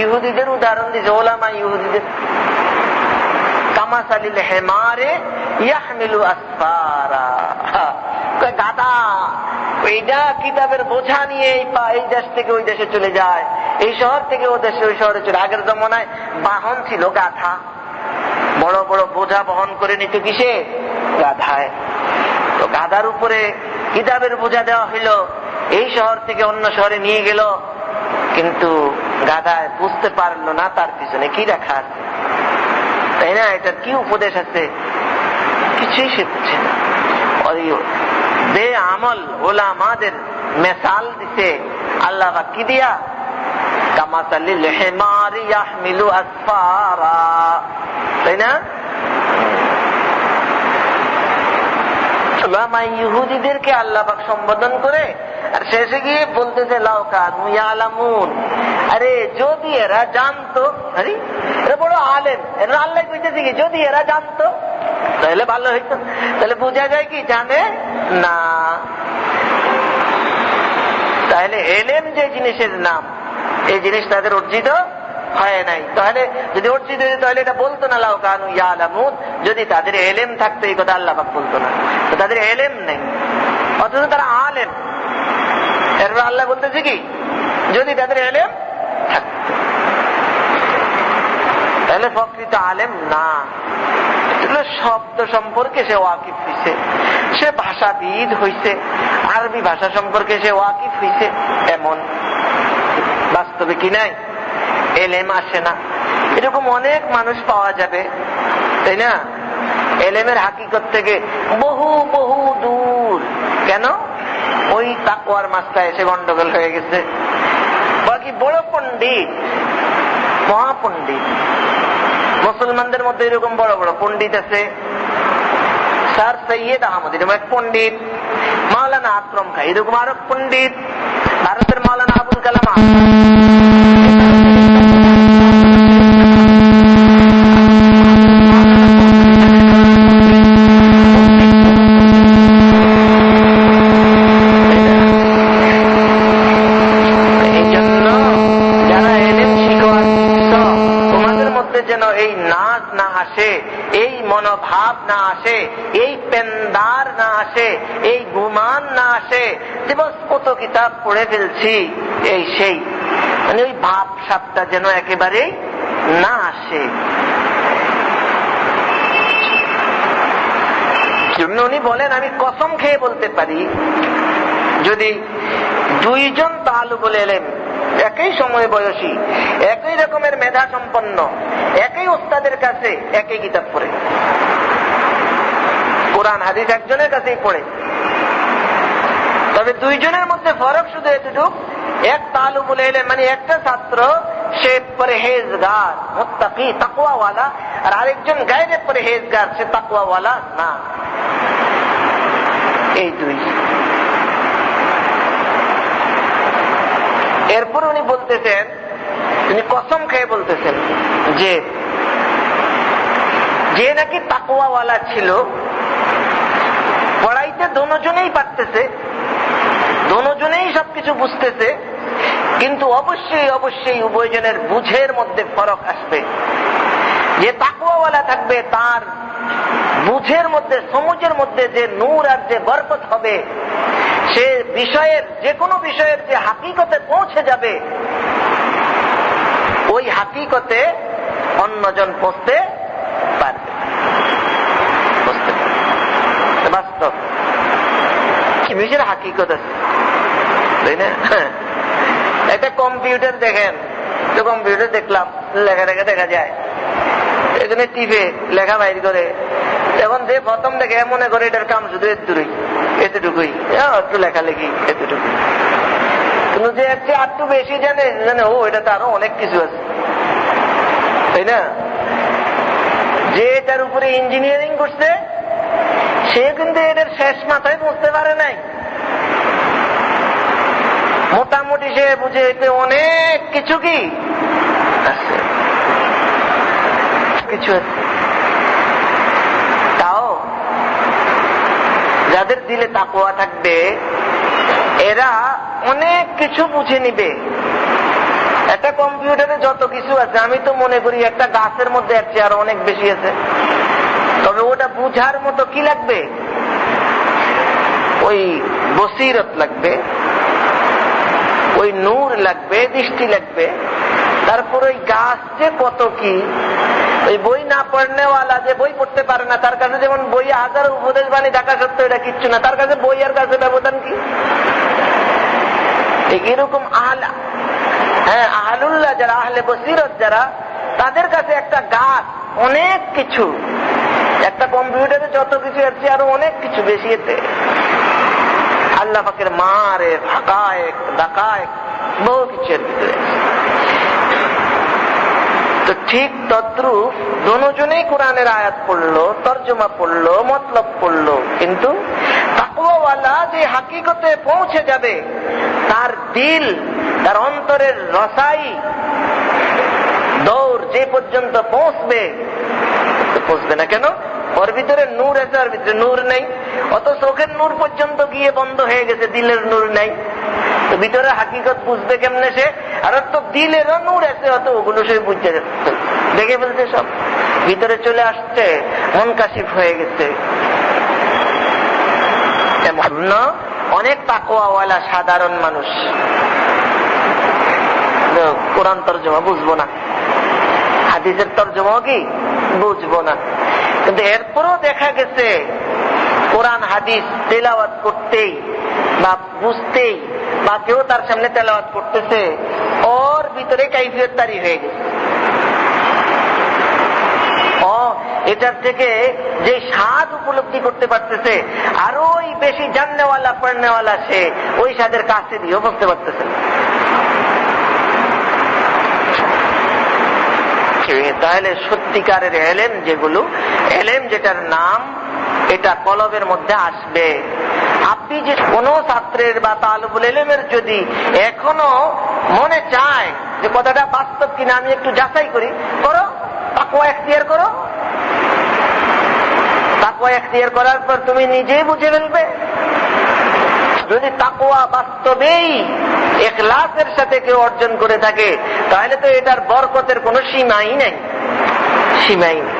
ইহুদিদের উদাহরণ দিয়েছে, ওলামা ইহুদিদের, কামাসালিল হিমারে ইয়াহমিলু আসফারা, গাদা এইটা কিতাবের বোঝা নিয়ে এই দেশ থেকে ওই দেশে চলে যায়, এই শহর থেকে ও দেশে ওই শহরে চলে। আগের জমানায় বাহন ছিল গাধা, বড় বড় বোঝা বহন করে নিত কিসে? গাধায়। তো গাধার উপরে কিতাবের বোঝা দেওয়া হইল, এই শহর থেকে অন্য শহরে নিয়ে গেল, কিন্তু গাধায় বুঝতে পারলো না তার পিছনে কি রাখা আছে, তাই না? এটার কি উপদেশ আছে, কিছুই সে বুঝে না। বে আমল ওলামাদের মেসাল দিছে আল্লাহ কি দিয়া, কামাসালিল হিমারি ইয়াহমিলু আসফারা, তাই না? ওলামা ইহুদিদেরকে আল্লাহ পাক সম্বোধন করে আর শেষে গিয়ে বলতেছে লাউ কানু ইয়ালামুন, আরে যদি এরা জানতো, আরে এরা বড় আলেম, এরা আল্লাহ কইতেছে কি যদি এরা জানতো তাহলে ভালো হইতো। তাহলে বোঝা যায় কি জানে না। তাহলে এলেম যে জিনিসের নাম, এই জিনিস তাদের অর্জিত হয় নাই। তাহলে যদি অর্জিত হতো তাহলে এটা বলতো না লাউ কানু ইয়ালামুন, যদি তাদের এলেম থাকতো এই কথা আল্লাহ পাক বলতো না। তো তাদের এলেম নেই, অথচ তারা আলেম। এরপর আল্লাহ বলতেছে কি, যদি তাদের এলেম থাকতো, তাহলে প্রকৃত আলেম না। শব্দ সম্পর্কে সে ওয়াকিফ হইছে, সে ভাষাবিদ হইছে, আরবি ভাষা সম্পর্কে সে ওয়াকিফ হইছে, এমন বাস্তবে কি নাই, এলেম আসে না। এরকম অনেক মানুষ পাওয়া যাবে, তাই না? এলেমের হাকিকত থেকে বহু বহু দূর। কেন? ওই তাকওয়ার মাসটা এসে গন্ডগোল হয়ে গেছে। বাকি বড় পণ্ডিত, মহাপণ্ডিত মুসলমানদের মধ্যে এরকম বড় বড় পণ্ডিত আছে। স্যার সৈয়দ আহমদ এরকম এক পণ্ডিত, মাওলানা আকরম খান এরকম আরো পণ্ডিত, ভারতের মাওলানা আবুল কালাম এই মনোভাব না আসে, এই পেন্দার না আসে, এই গুমান না আসে যে বস কত কিতাব পড়ে ফেলছি এই সেই, মানে ওই ভাব সাপটা যেন একেবারে না আসে। উনি বলেন, আমি কসম খেয়ে বলতে পারি, যদি দুইজন তালুবুল ইলম একই সময় বয়সী, একই রকমের মেধা সম্পন্ন, একই ওস্তাদের কাছে একই কিতাব পড়ে, কোরআন হাদিস একজনের কাছেই পড়ে, তবে দুইজনের মধ্যে ফরক শুধু এতটুক, এক তালুবুল ইলম মানে একটা ছাত্র সে পরহেজগার মুত্তাকি তাকওয়াওয়ালা, আর আরেকজন গায়রে পরহেজগার সে তাকওয়াওয়ালা না। এই দুই। এরপর উনি বলতেছেন, তিনি কসম খেয়ে বলতেছেন যে নাকি তাকওয়াওয়ালা ছিল, পড়াইতে দোনোজনেই পারতেছে, দোনোজনেই সবকিছু বুঝতেছে, কিন্তু অবশ্যই অবশ্যই উভয়জনের বুঝের মধ্যে ফরক আসবে। যে তাকওয়াওয়ালা থাকবে তার বুঝের মধ্যে, সমুজের মধ্যে যে নূর আর যে বরকত হবে, সে বিষয়ের, যে কোনো বিষয়ের যে হাকিকতে পৌঁছে যাবে, ওই হাকিকতে অন্যজন পৌঁছতে পারবে, বাস্তব কি বিষয়ের হাকিকত আছে, তাই না? একটা কম্পিউটার দেখেন, তো কম্পিউটার দেখলাম, লেখা লেখা দেখা যায়, এখানে টিপে লেখা বাইর করে, এখন যে প্রথম দেখে মনে করে এটার কাম শুধু এতটুকুই, একটু লেখালেখি এতটুকু, কিন্তু যে একটু বেশি জানে ও এটা তো আরো অনেক কিছু আছে, তাই না? যে এটার উপরে ইঞ্জিনিয়ারিং করছে সে কিন্তু এটার শেষ মাথায় বুঝতে পারে নাই, মোটামুটি সে বুঝে এতে অনেক কিছু কি আছে, কিছু আছে। তাও যাদের দিলে তাকওয়া থাকবে এরা অনেক কিছু বুঝে নিবে। একটা কম্পিউটারে যত কিছু আছে, আমি তো মনে করি একটা গাছের মধ্যে এর চেয়ে আরো অনেক বেশি আছে, তবে ওটা বুঝার মতো কি লাগবে, ওই বসিরত লাগবে, ওই নূর লাগবে, দৃষ্টি লাগবে। তারপর ওই গাছ যে কত কি, ওই বই না পড়নেওয়ালা যে বই পড়তে পারে না, তার কাছে যেমন বই হাজার উপদেশ বাণী থাকা সত্ত্বেও এটা কিচ্ছু না, তার কাছে বই আর কাছে ব্যবধান কি? এরকম আহলুল্লাহ যারা, আহলে বসিরত যারা, তাদের কাছে একটা গাছ অনেক কিছু, একটা কম্পিউটারে যত কিছু এর চেয়ে আরো অনেক কিছু বেশি, এতে আল্লাহ পাকের মারে হাকায়েক দাকায়েক বহু কিছু এর ভিতরে। তো ঠিক তদ্রূপ দুজনেই কোরআনের আয়াত পড়লো, তর্জমা পড়লো, মতলব পড়লো, কিন্তু তাকওয়াওয়ালা যে হাকিকতে পৌঁছে যাবে, তার দিল, তার অন্তরের রসাই দৌড় যে পর্যন্ত পৌঁছবে না কেন? ওর ভিতরে নূর আছে, ওর ভিতরে নূর নেই, অত চোখের নূর পর্যন্ত গিয়ে বন্ধ হয়ে গেছে, দিলের নূর নাই। তো ভিতরে হাকিকত বুঝবে কেমনে সে? আর তো দিলেরও নূর আছে, হয়তো ওগুলো সে বুঝতে দেখে ফেলছে, সব ভিতরে চলে আসছে, মন কাশিফ হয়ে গেছে। অনেক তাকওয়াওয়ালা সাধারণ মানুষ কোরআন তরজমা বুঝবো না, হাদিসের তরজমাও কি বুঝবো না, কিন্তু এরপরও দেখা গেছে কোরআন হাদিস তেলাওয়াত করতেই বা বুঝতেই বা কেউ তার সামনে তেলাওয়াত করতেছে, ওর ভিতরে কাইফিয়ত তারি হয়ে গেছে। এটার থেকে যে স্বাদ উপলব্ধি করতে পারতেছে, আরো ওই বেশি জাননেওয়ালা পড়নেওয়ালা সে ওই স্বাদের কাছে দিয়েও বুঝতে পারতেছে। তাহলে সত্যিকারের এলেম যেগুলো, এলেম যেটার নাম, এটা কলবের মধ্যে আসবে। আপনি যে কোনো ছাত্রের বা তালিবুল ইলমের যদি এখনো মনে চায় যে কথাটা বাস্তব কিনা আমি একটু যাচাই করি, করো, তাকওয়া এখতিয়ার করো। তাকওয়া এখতিয়ার করার পর তুমি নিজেই বুঝে ফেলবে। যদি তাকওয়া বাস্তবেই ইখলাসের সাথে কেউ অর্জন করে থাকে, তাহলে তো এটার বরকতের কোনো সীমাই নাই, সীমাই নেই।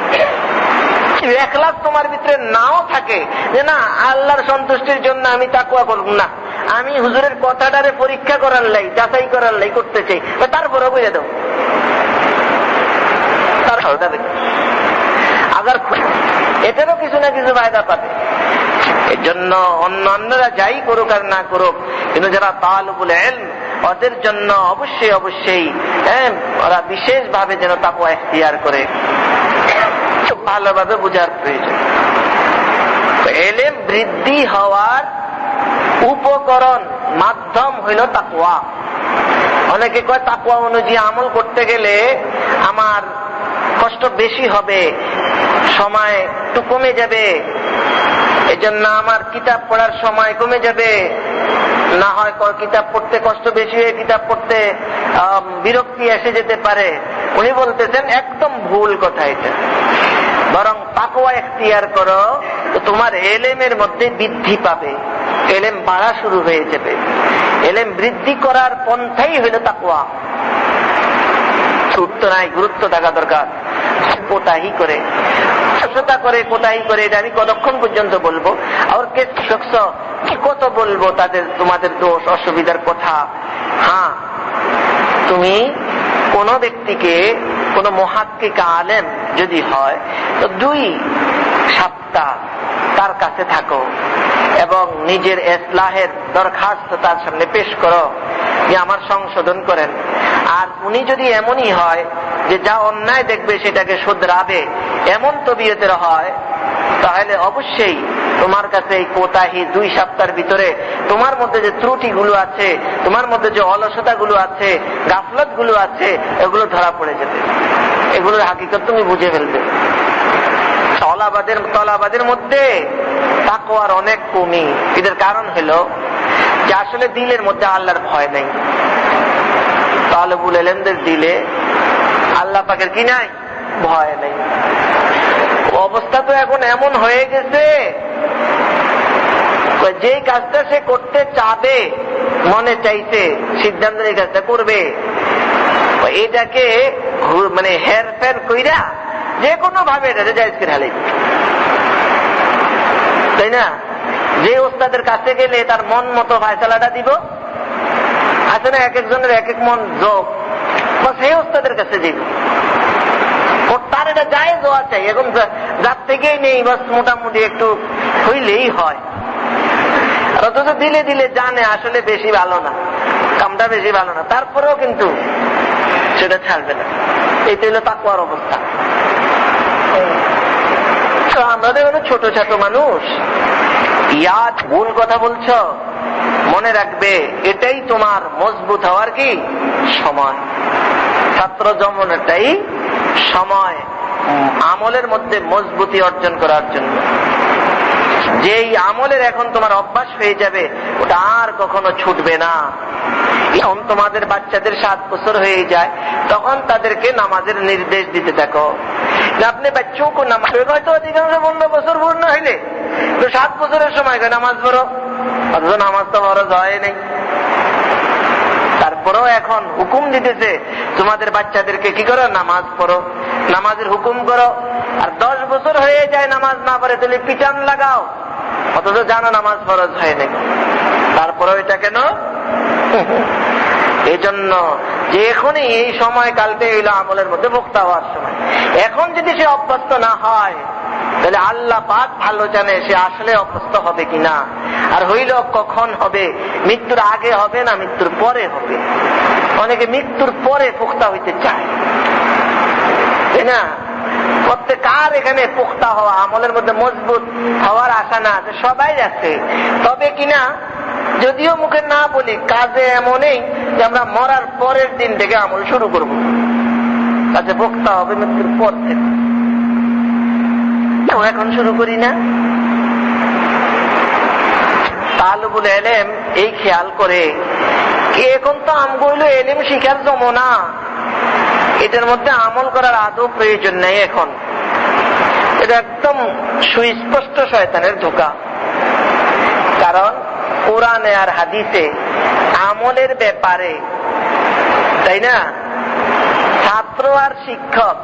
ইখলাস তোমার ভিতরে নাও থাকে যে না আল্লাহর সন্তুষ্টির জন্য আমি তাকওয়া করব না, আমি হুজুরের কথাটারে পরীক্ষা করার লাই, যাচাই করার লাই করতে চাই, তারপরে বুঝে দাও, তার আবার এটারও কিছু না কিছু ফায়দা পাবে। এর জন্য অন্যান্যরা যাই করুক আর না করুক, কিন্তু যারা তালিবুল ইলম ওদের জন্য অবশ্যই অবশ্যই ওরা বিশেষ ভাবে যেন তাকওয়া ইখতিয়ার করে, ভালোভাবে বোঝার প্রয়োজন। ইলম বৃদ্ধি হওয়ার উপকরণ মাধ্যম হইল তাকওয়া। অনেকে কয় তাকওয়া অনুযায়ী আমল করতে গেলে আমার কষ্ট বেশি হবে, সময় একটু কমে যাবে, এজন্য আমার কিতাব পড়ার সময় কমে যাবে, না হয় কিতাব পড়তে কষ্ট বেশি হয়ে কিতাব পড়তে বিরক্তি এসে যেতে পারে। উনি বলতেছেন একদম ভুল কথা এটা, বরং তাকওয়া ইখতিয়ার করো তো তোমার এলেমের মধ্যে বৃদ্ধি পাবে, এলেম বাড়া শুরু হয়ে যাবে। এলেম বৃদ্ধি করার পন্থাই হইল তাকওয়া। ছুট তো নাই, গুরুত্ব থাকা দরকার। কোতাহি করে কোতাহি করে এটা আমি কতক্ষণ পর্যন্ত বলবো, আর কে কত বলবো তাদের তোমাদের দোষ অসুবিধার কথা। হ্যাঁ, তুমি কোন ব্যক্তিকে, কোন মুহাক্কিক আলেম যদি হয় তো 2 সপ্তাহ তার কাছে থাকো এবং নিজের ইসলাহের দরখাস্ত তার সামনে পেশ করো যে আমার সংশোধন করেন। আর উনি যদি এমনই হয় যে যা অন্যায় দেখবে সেটাকে শুধরাবে, এমন তবিয়তের হয়, তাহলে অবশ্যই তোমার কাছে এই কোতাহি 2 সপ্তাহের ভিতরে তোমার মধ্যে যে ত্রুটিগুলো আছে, তোমার মধ্যে যে অলসতাগুলো আছে, গাফলতগুলো আছে, এগুলো ধরা পড়ে যাবে। এগুলোর হাকিকত তুমি বুঝে ফেলবে। তলাবাদের মধ্যে তাকওয়ার অনেক কমি। এদের কারণ হলো যে আসলে দিলের মধ্যে আল্লাহর ভয় নেই। তালিবুল ইলমদের দিলে আল্লাহ পাকের কি নাই? ভয় নেই। অবস্থা তো এখন এমন হয়ে গেছে, যে কাজটা সে করতে চাবে, মনে চাইছে, সিদ্ধান্ত এই কাজটা করবে, এটাকে মানে হেরফের কইরা যে কোনো ভাবে এটা জায়েজ করে হালাই, তাই না? যে ওস্তাদের কাছে গেলে তার মন মতো ফায়সালাটা দিব, আছে না? এক একজনের এক এক মন যোগ, সেই ওস্তাদের কাছে দিব, তার এটা জায়েজ হওয়া চাই। এখন যার থেকেই নেই, বাস মোটামুটি একটু হইলেই হয়। অথচ দিলে দিলে জানে আসলে বেশি ভালো না, কামটা বেশি ভালো না, তারপরেও কিন্তু সেটা ছাড়বে না। এইটা হলো তাকওয়ার অবস্থা। আমরা দেখুন ছোট ছোট মানুষ, ইয়াদ ভুল কথা বলছ, মনে রাখবে এটাই তোমার মজবুত হওয়ার কি সময়। ছাত্র জন্মটাই সময় আমলের মধ্যে মজবুতি অর্জন করার জন্য। যেই আমলের এখন তোমার অভ্যাস হয়ে যাবে, ওটা আর কখনো ছুটবে না। এখন তোমাদের বাচ্চাদের 7 বছর হয়ে যায়, তখন তাদেরকে নামাজের নির্দেশ দিতে থাকো। আপনি বাচ্চাও কোন নামাজ হয়তো অধিকাংশ 15 বছর পূর্ণ হইলে তো 7 বছরের সময় নামাজ পড়ো, অথচ নামাজ তো ফরজ হয় নাই। তারপরেও এখন হুকুম দিতেছে তোমাদের বাচ্চাদেরকে কি করো, নামাজ পড়ো, নামাজের হুকুম করো। আর 10 বছর হয়ে যায় নামাজ না পড়ে, তাহলে পিটান লাগাও, অথচ জানো নামাজ ফরজ হয়নি। তারপরেও এটা কেন? এই জন্য যে এখনই এই সময় কালকে এলো আমলের মধ্যে মুক্তা হওয়ার সময়, এখন যদি সে অভ্যস্ত না হয় তাহলে আল্লাহ পাক ভালো জানে সে আসলে অভ্যস্ত হবে কিনা। আর হইল কখন হবে? মৃত্যুর আগে হবে না মৃত্যুর পরে হবে? অনেকে মৃত্যুর পরে পুখতা হইতে চায়, তাই না? প্রত্যেকার এখানে পুখতা হওয়া, আমলের মধ্যে মজবুত হওয়ার আশা না আছে, সবাই আছে। তবে কিনা যদিও মুখে না বলি, কাজে এমনই যে আমরা মরার পরের দিন থেকে আমল শুরু করব, কাজে পুখতা হবে মৃত্যুর পর থেকে। এখন শুরু করি না। তালবুল ইলম এই খেয়াল করে এখন তো আমগুলো ইলম শিখার জমানা, এটার মধ্যে আমল করার আদৌ প্রয়োজন নেই। এখন এটা একদম সুস্পষ্ট শয়তানের ধোঁকা। কারণ কোরআনে আর হাদিসে আমলের ব্যাপারে, তাই না, ছাত্র আর শিক্ষক,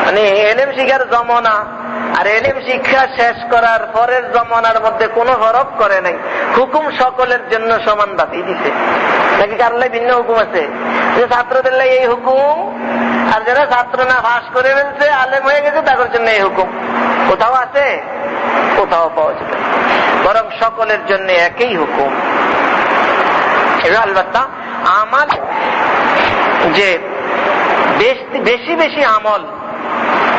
মানে ইলম শিখার জমানা আর ইলম শিক্ষা শেষ করার পরের জমানার মধ্যে কোনো ফরক করে নাই। হুকুম সকলের জন্য সমান ভাবেই দিছে, নাকি কারণে ভিন্ন হুকুম আছে? যে ছাত্রদের এই হুকুম, আর যারা ছাত্র না ফাঁস করে ফেলছে, আলেম হয়ে গেছে, তাদের জন্য এই হুকুম কোথাও আছে? কোথাও পাওয়া যাবে। বরং সকলের জন্য একই হুকুম। আলবাত্তা আমল যে বেশি বেশি আমল,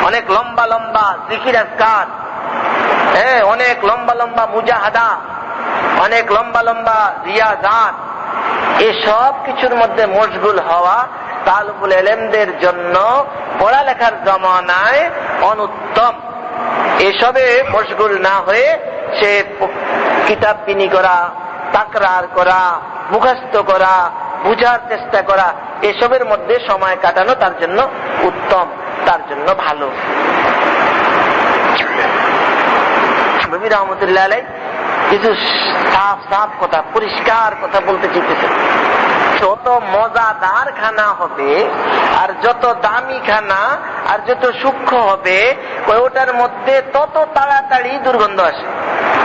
অনেক লম্বা লম্বা জিকির আজকার, অনেক লম্বা লম্বা মুজাহাদা, অনেক লম্বা লম্বা রিয়াজাত, এসব কিছুর মধ্যে মশগুল হওয়া তালবুল ইলমদের জন্য পড়ালেখার জমানায় অনুত্তম। এসবে মশগুল না হয়ে সে কিতাব বিনি করা, তাকরার করা, মুখস্থ করা, বুঝার চেষ্টা করা, এসবের মধ্যে সময় কাটানো তার জন্য উত্তম, তার জন্য ভালো। নবী রহমতুল্লাহ আলাইহি কিছু সাফ সাফ কথা, পরিষ্কার কথা বলতে চাইতেছেন। যত মজাদার খানা হবে আর যত দামি খানা আর যত সূক্ষ্ম হবে, ওটার মধ্যে তত তাড়াতাড়ি দুর্গন্ধ আসে।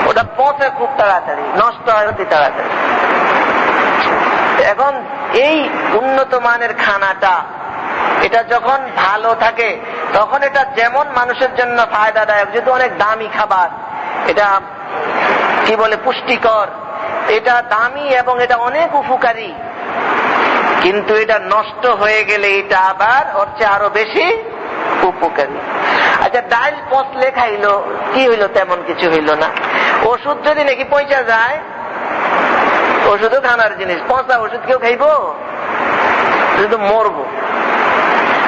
ওটা পচে খুব তাড়াতাড়ি, নষ্ট হয় অতি তাড়াতাড়ি। এখন এই উন্নত মানের খানাটা, এটা যখন ভালো থাকে তখন এটা যেমন মানুষের জন্য ফায়দাদায়ক, যেহেতু অনেক দামি খাবার, এটা কি বলে পুষ্টিকর, এটা দামি এবং এটা অনেক উপকারী। কিন্তু এটা নষ্ট হয়ে গেলে এটা আবার হচ্ছে আরো বেশি উপকারী। আচ্ছা, ডাইল পচলে খাইলো, কি হইলো? তেমন কিছু হইলো না। ওষুধ যদি নাকি পয়সা যায়, ওষুধও খানার জিনিস, পচা ওষুধ কেউ খাইবো? শুধু মরবো।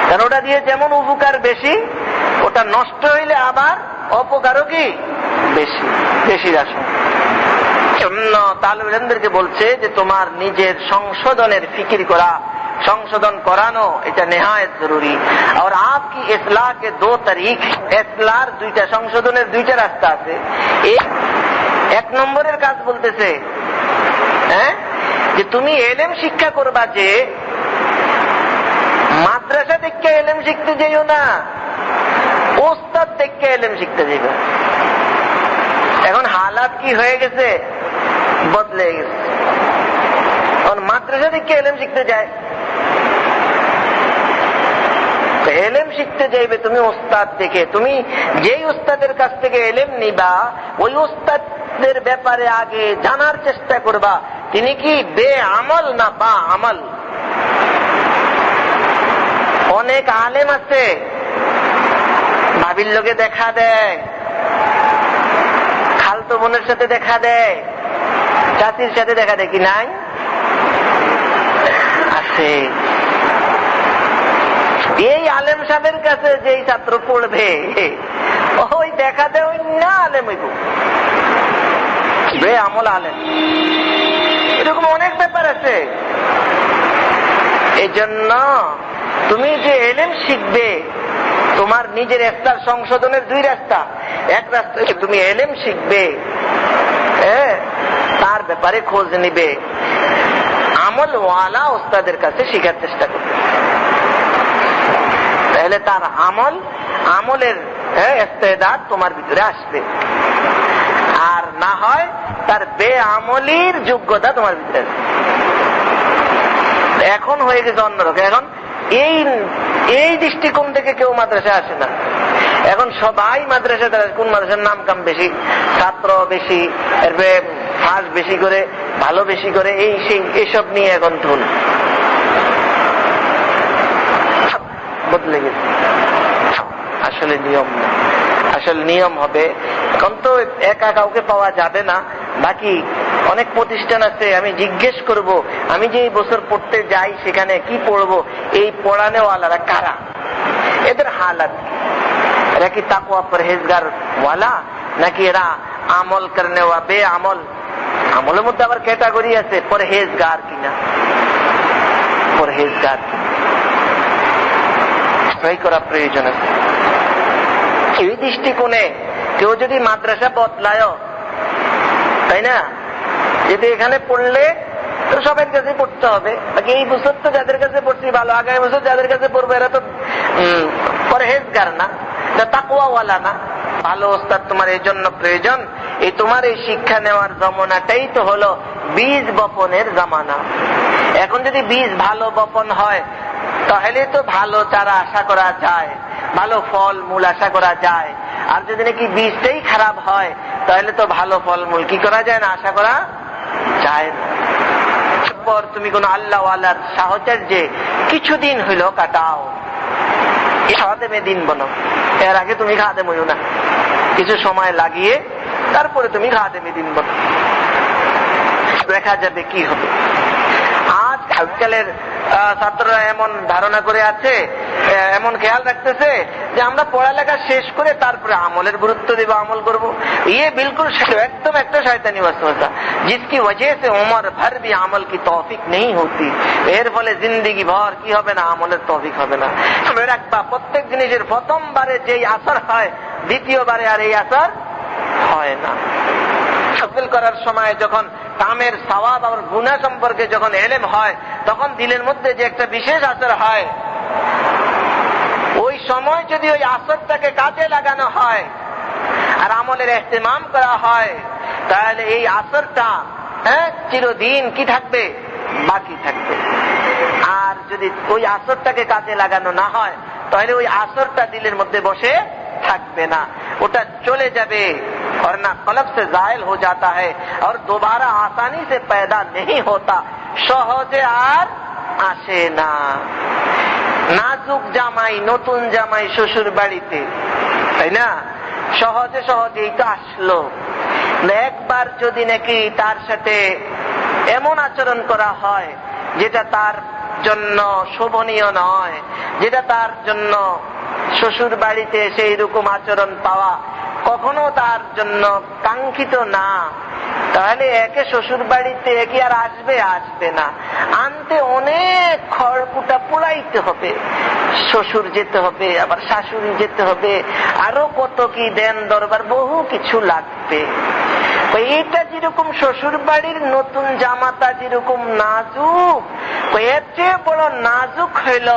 কারণ ওটা দিয়ে যেমন উপকার বেশি, ওটা নষ্ট হইলে আবার অপকারও কি বেশি, বেশি আসে। তালবুল ইলমদেরকে বলছে যে তোমার নিজের সংশোধনের ফিকির করা, সংশোধন করানো, এটা নেহায়েত জরুরি। আর আপকি ইসলাহ কে দো তারিখ, ইসলাহর দুইটা, সংশোধনের দুইটা রাস্তা আছে। এক নম্বরের কাজ বলতেছে যে তুমি ইলম শিক্ষা করবা, যে মাদ্রাসা থেকে ইলম শিখতে যাইও না, ওস্তাদ থেকে ইলম শিখতে যাইবা। এখন হালাত কি হয়ে গেছে? বদলে গেছে। এখন মাদ্রাসা থেকে ইলম শিখতে যায়, ইলম শিখতে যাইবে তুমি ওস্তাদ থেকে। তুমি যেই ওস্তাদের কাছ থেকে ইলম নিবা, ওই ওস্তাদের ব্যাপারে আগে জানার চেষ্টা করবা, তিনি কি বেআমল না বা আমল। অনেক আলেম আছে ভাবির লোকে দেখা দেয়, খালতো বোনের সাথে দেখা দেয়, চাচির সাথে দেখা দেয়, কি নাই? আছে। এই আলেম সাহেবের কাছে যেই ছাত্র পড়বে, ওই দেখা দেয় ওই না আলেম, হইব বেআমল আলেম। এরকম অনেক ব্যাপার আছে। এই জন্য তুমি যে ইলম শিখবে, তোমার নিজের ইসলাহ সংশোধনের দুই রাস্তা। এক রাস্তা তুমি ইলম শিখবে, তার ব্যাপারে খোঁজ নিবে, আমলওয়ালা ওস্তাদের কাছে শিখার চেষ্টা করবে, তাহলে তার আমলের ইস্তেদাদ তোমার ভিতরে আসবে। আর না হয় তার বেআমলির যোগ্যতা তোমার ভিতরে আসবে। এখন হয়ে গেছে অন্যরকম। এখন এই দৃষ্টিকোণ থেকে কেউ মাদ্রাসায় আসে না। এখন সবাই মাদ্রাসায়, কোন মাদ্রাসার নাম কাম বেশি, ছাত্র বেশি, ফাঁস বেশি করে, ভালো বেশি করে, এইসব নিয়ে এখন ধুন বদলে গেছে। আসলে নিয়ম না, আসলে নিয়ম হবে। এখন তো একা কাউকে পাওয়া যাবে না, বাকি অনেক প্রতিষ্ঠান আছে। আমি জিজ্ঞেস করব, আমি যে বছর পড়তে যাই সেখানে কি পড়বো, এই পড়ানেওয়ালারা কারা, এদের হালাত কি, এরা কি তাকওয়া পরহেজগার ওয়ালা, নাকি এরা আমল করনে ওয়া বে আমল। আমলের মধ্যে আবার ক্যাটাগরি আছে, পরহেজগার কিনা, পরহেজগার করা প্রয়োজন আছে। এই দৃষ্টিকোণে কেউ যদি মাদ্রাসা বদলায়, তাই না, যদি এখানে পড়লে তো সবার কাছে পড়তে হবে, বাকি এই বছর তো যাদের কাছে পড়ছি ভালো, আগামী বছর যাদের কাছে পড়বে এরা তো পরহেজগার না, তাকওয়াওয়ালা না। ভালো ওস্তাদ তোমার এই জন্য প্রয়োজন, এই তোমার এই শিক্ষা নেওয়ার জমানাটাই তো হলো বীজ বপনের জামানা। এখন যদি বীজ ভালো বপন হয় তাহলে তো ভালো চারা আশা করা যায়, ভালো ফল মূল আশা করা যায়। আর যদি নাকি বীজটাই খারাপ হয় তাহলে তো ভালো ফল মূল কি করা যায় না, আশা করা যায় না। তারপর তুমি কোন আল্লাহওয়ালার সাহচর্যে কিছুদিন হইল কাটাও, খাদেমে দিন বনো। এর আগে তুমি খাদেম হইও না, কিছু সময় লাগিয়ে তারপরে তুমি খাদেমে দিন বনো, দেখা যাবে কি হবে। আজকালের ছাত্ররা এমন ধারণা করে আছে, এমন খেয়াল রাখতেছে যে আমরা পড়ালেখা শেষ করে তারপরে আমলের গুরুত্ব দেব, আমল করব। ये बिल्कुल एकदम একটা শয়তানি ওয়াসওয়াসা, जिसकी वजह से उम्र भर भी আমল की तौफीक नहीं होती। এর ফলে জিন্দেগি ভর কি হবে না, আমলের তৌফিক হবে না। রাখবা প্রত্যেক জিনিসের প্রথমবারে যেই আসর হয় দ্বিতীয়বারে আর এই আসর হয় না। হাসিল করার সময় যখন কামের সওয়াব আর গুনাহ সম্পর্কে যখন ইলম হয় তখন দিলের মধ্যে যে একটা বিশেষ আসর হয়, ওই সময় যদি ওই আসরটাকে কাজে লাগানো হয় আর আমলের ইহতিমাম করা হয় তাহলে এই আসরটা চিরদিন কি থাকবে, বাকি থাকবে। আর যদি ওই আসরটাকে কাজে লাগানো না হয় তাহলে ওই আসরটা দিলের মধ্যে বসে থাকবে না, ওটা চলে যাবে और ना कलब से जायल हो जाता है और दोबारा आसानी से पैदा नहीं होता, সহজে আর আসে না। নাজুক জামাই, নতুন জামাই শ্বশুর বাড়িতে, তাই না, সহজে সহজেই তো আসলো। একবার যদি নাকি তার সাথে এমন আচরণ করা হয় যেটা তার জন্য শোভনীয় নয়, যেটা তার জন্য শ্বশুর বাড়িতে সেই রকম আচরণ পাওয়া কখনো তার জন্য কাঙ্ক্ষিত না, তাহলে একে শ্বশুর বাড়িতে কি আর আসবে না। আনতে অনেক খড়কুটা পোড়াইতে হবে, শ্বশুর যেতে হবে, আবার শাশুড়ি যেতে হবে, আরো কত কি দেন দরবার, বহু কিছু লাগবে। এইটা যেরকম শ্বশুর বাড়ির নতুন জামাতা যেরকম নাজুক, এর চেয়ে বড় নাজুক হইল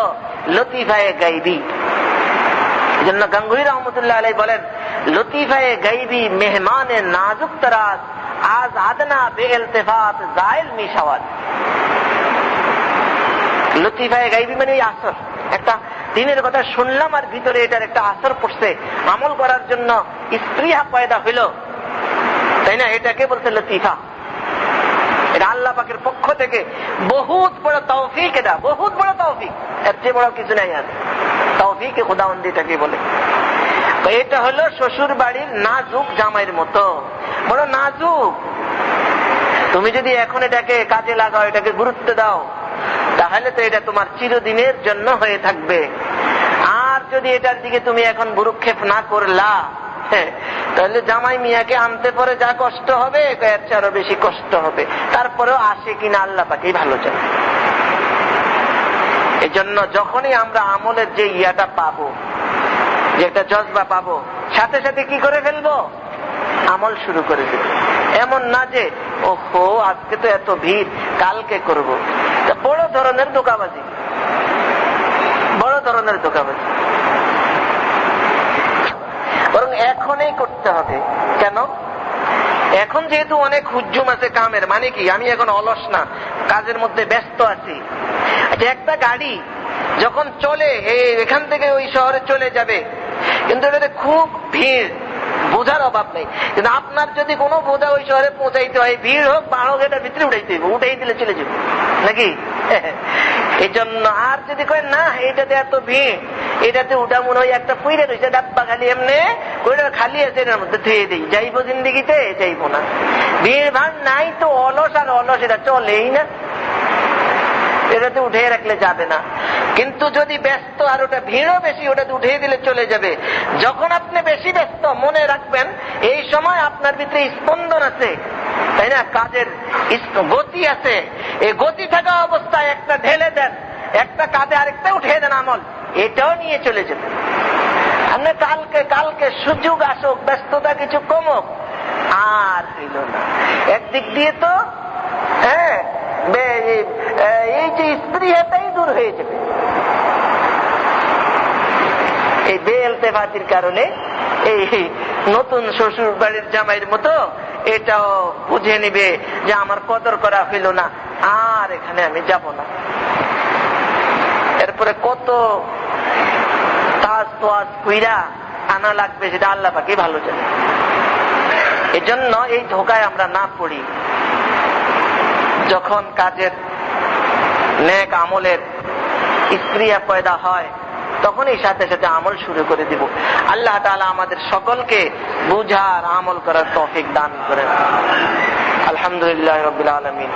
লতিফায়ে গাইবি। এই জন্য গাঙ্গুহি রহমতুল্লাহ আলাইহি বলেন, লতিফায়ে গাইবি মেহমানে নাজুক তরাজ আজ আদনা বে ইলতিফাত জাইল মিশাওয়াত। লতিফায়ে গাইবি মানে এই আসর, একটা দিনের কথা শুনলাম আর ভিতরে এটার একটা আসর পড়ছে, আমল করার জন্য স্পৃহা পয়দা হইল, তাই না, এটাকে বলছে লতিফা। এটা আল্লাহ পাকের পক্ষ থেকে বহুত বড় তৌফিক, এটা বহুত বড় তৌফিক, এর চেয়ে বড় কিছু নাই। আর তৌফিকে খুদাবন্দিটাকে বলে। এটা হলো শ্বশুর বাড়ির নাজুক জামাইয়ের মতো, বড় নাজুক। তুমি যদি এখন এটাকে কাজে লাগাও, এটাকে গুরুত্ব দাও, তাহলে তো এটা তোমার চিরদিনের জন্য হয়ে থাকবে। আর যদি এটার দিকে তুমি এখন ভ্রুক্ষেপ না করলা, তাহলে জামাই মিয়াকে আনতে পরে যা কষ্ট হবে এর চেয়ে আরো বেশি কষ্ট হবে। তারপরেও আসে কিনা আল্লাহ পাকেই ভালো জানে। এই জন্য যখনই আমরা আমলের যে ইয়াটা পাবো, যে একটা জজবা পাবো, সাথে সাথে কি করে ফেলবো, আমল শুরু করে দেবো। এমন না যে ওহো আজকে তো এত ভিড়, কালকে করব। বড় ধরনের ধোঁকাবাজি, বড় ধরনের ধোঁকাবাজি। বরং এখনই করতে হবে। কেন? এখন যেহেতু অনেক হুজুম আছে কামের, মানে কি আমি এখন অলস না, কাজের মধ্যে ব্যস্ত আছি। একটা গাড়ি যখন চলে এখান থেকে ওই শহরে চলে যাবে, কিন্তু এটাতে খুব ভিড়, বোঝার অভাব নেই। কিন্তু আপনার যদি কোনো বোঝা ওই শহরে পৌঁছাইতে হয়, ভিড় হোক বা হোক, এটার ভিতরে উঠাইতে হবে, উঠাই দিলে চলে যাবে নাকি? এই জন্য আর যদি কয় না এটাতে এত ভিড়, এটাতে উঠা মনে হয় একটা ফুইরে রয়েছে ডাব্বা খালি, এমনি খালি আছে, এটার মধ্যে ধুয়ে দিই, যাইবো জিন্দিগিতে, যাইবো না। ভিড় ভাড় নাই তো অলস আর অলস, এটা চলেই না, এটাতে উঠে রাখলে যাবে না। কিন্তু যদি ব্যস্ত আর ওটা ভিড়ও বেশি, ওটাতে উঠিয়ে দিলে চলে যাবে। যখন আপনি বেশি ব্যস্ত, মনে রাখবেন এই সময় আপনার ভিতরে স্পন্দন আছে, তাই না? কাজের গতি আছে। এই গতি থাকা অবস্থায় একটা ঢেলে দেন, একটা কাঁধে আরেকটা উঠিয়ে দেন, আমল এটাও নিয়ে চলে যাবে। আপনি কালকে সুযোগ আসুক, ব্যস্ততা কিছু কমুক, আর হইল না। একদিক দিয়ে তো এই যে স্ত্রী এটাই দূর হয়ে যাবে। এই বেলতেফাতির কারণে এই নতুন শ্বশুর বাড়ির জামাইয়ের মতো এটাও বুঝে নিবে যে আমার কদর করা হইল না, আর এখানে আমি যাব না। এরপরে কত তাজ তোয়াজ কইরা আনা লাগবে সেটা আল্লাহ পাকই ভালো জানে। এই জন্য এই ধোকায় আমরা না পড়ি। যখন কাজের নেক আমলের স্ত্রিয়া পয়দা হয়, তখনই সাথে সাথে আমল শুরু করে দিব। আল্লাহ তাআলা আমাদের সকলকে বুঝার আমল করার তৌফিক দান করেন। আলহামদুলিল্লাহ রাব্বিল আলামিন,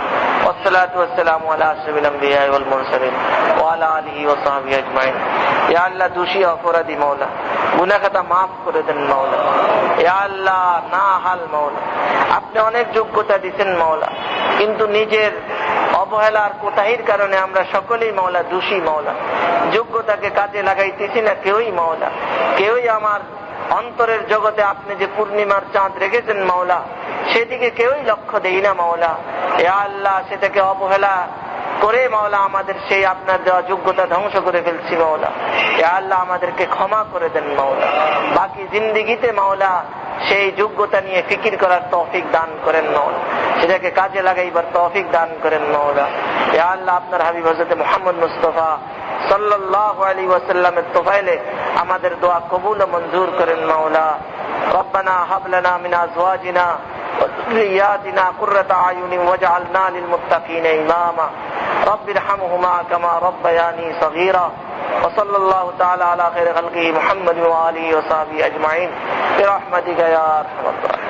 ওয়াসসালাতু ওয়াসসালামু আলা আশরাফিল আমবিয়া ওয়াল মুরসালিন ওয়া আলা আলিহি ওয়া সাহবিহি আজমাইন। ইয়া আল্লাহ, দোষী অপরাধী মাওলা, গুনাহ খাতা মাফ করে দেন মাওলা। ইয়া আল্লাহ, না হাল মাওলা, আপনি অনেক যোগ্যতা দিবেন মাওলা, কিন্তু নিজের অবহেলার কোতাহির কারণে আমরা সকলেই মাওলা দোষী মাওলা। যোগ্যতাকে কাজে লাগাইতেছি না কেউই মাওলা। কেউই আমার অন্তরের জগতে আপনি যে পূর্ণিমার চাঁদ রেখেছেন মাওলা, সেদিকে কেউই লক্ষ্য দেই না মাওলা। ইয়া আল্লাহ, সেটাকে অবহেলা করে মাওলা আমাদের সেই আপনার দেওয়া যোগ্যতা ধ্বংস করে ফেলছি মাওলা। ইয়া আল্লাহ, আমাদেরকে ক্ষমা করে দেন মাওলা। বাকি জিন্দিগিতে মাওলা সেই যোগ্যতা নিয়ে ফিকির করার তৌফিক দান করেন মাওলা, সেটাকে কাজে লাগাইবার তৌফিক দান করেন মাওলা। ইয়া আল্লাহ, আপনার হাবিব হযরত মুহাম্মদ মুস্তাফা সাল্লাল্লাহু আলাইহি ওয়াসাল্লামের তোফাইলে আমাদের দোয়া কবুল ও মঞ্জুর করেন মাওলা। রব্বানা হাব লানা মিন আজওয়াজিনা ওয়া যুররিয়াতিনা কুররাতা আয়ুনি ওয়াজআলনা লিল মুত্তাকিনা ইমামা। রব্বিরহামহুমা কামা রাব্বায়ানি সগীরা। ওয়া সাল্লাল্লাহু তাআলা আলা খায়রি খালকিহি মুহাম্মাদ ওয়া আলিহি ওয়া সাহবিহি আজমাইন বিরহমাতিকা ইয়া আরহামার রাহিমিন।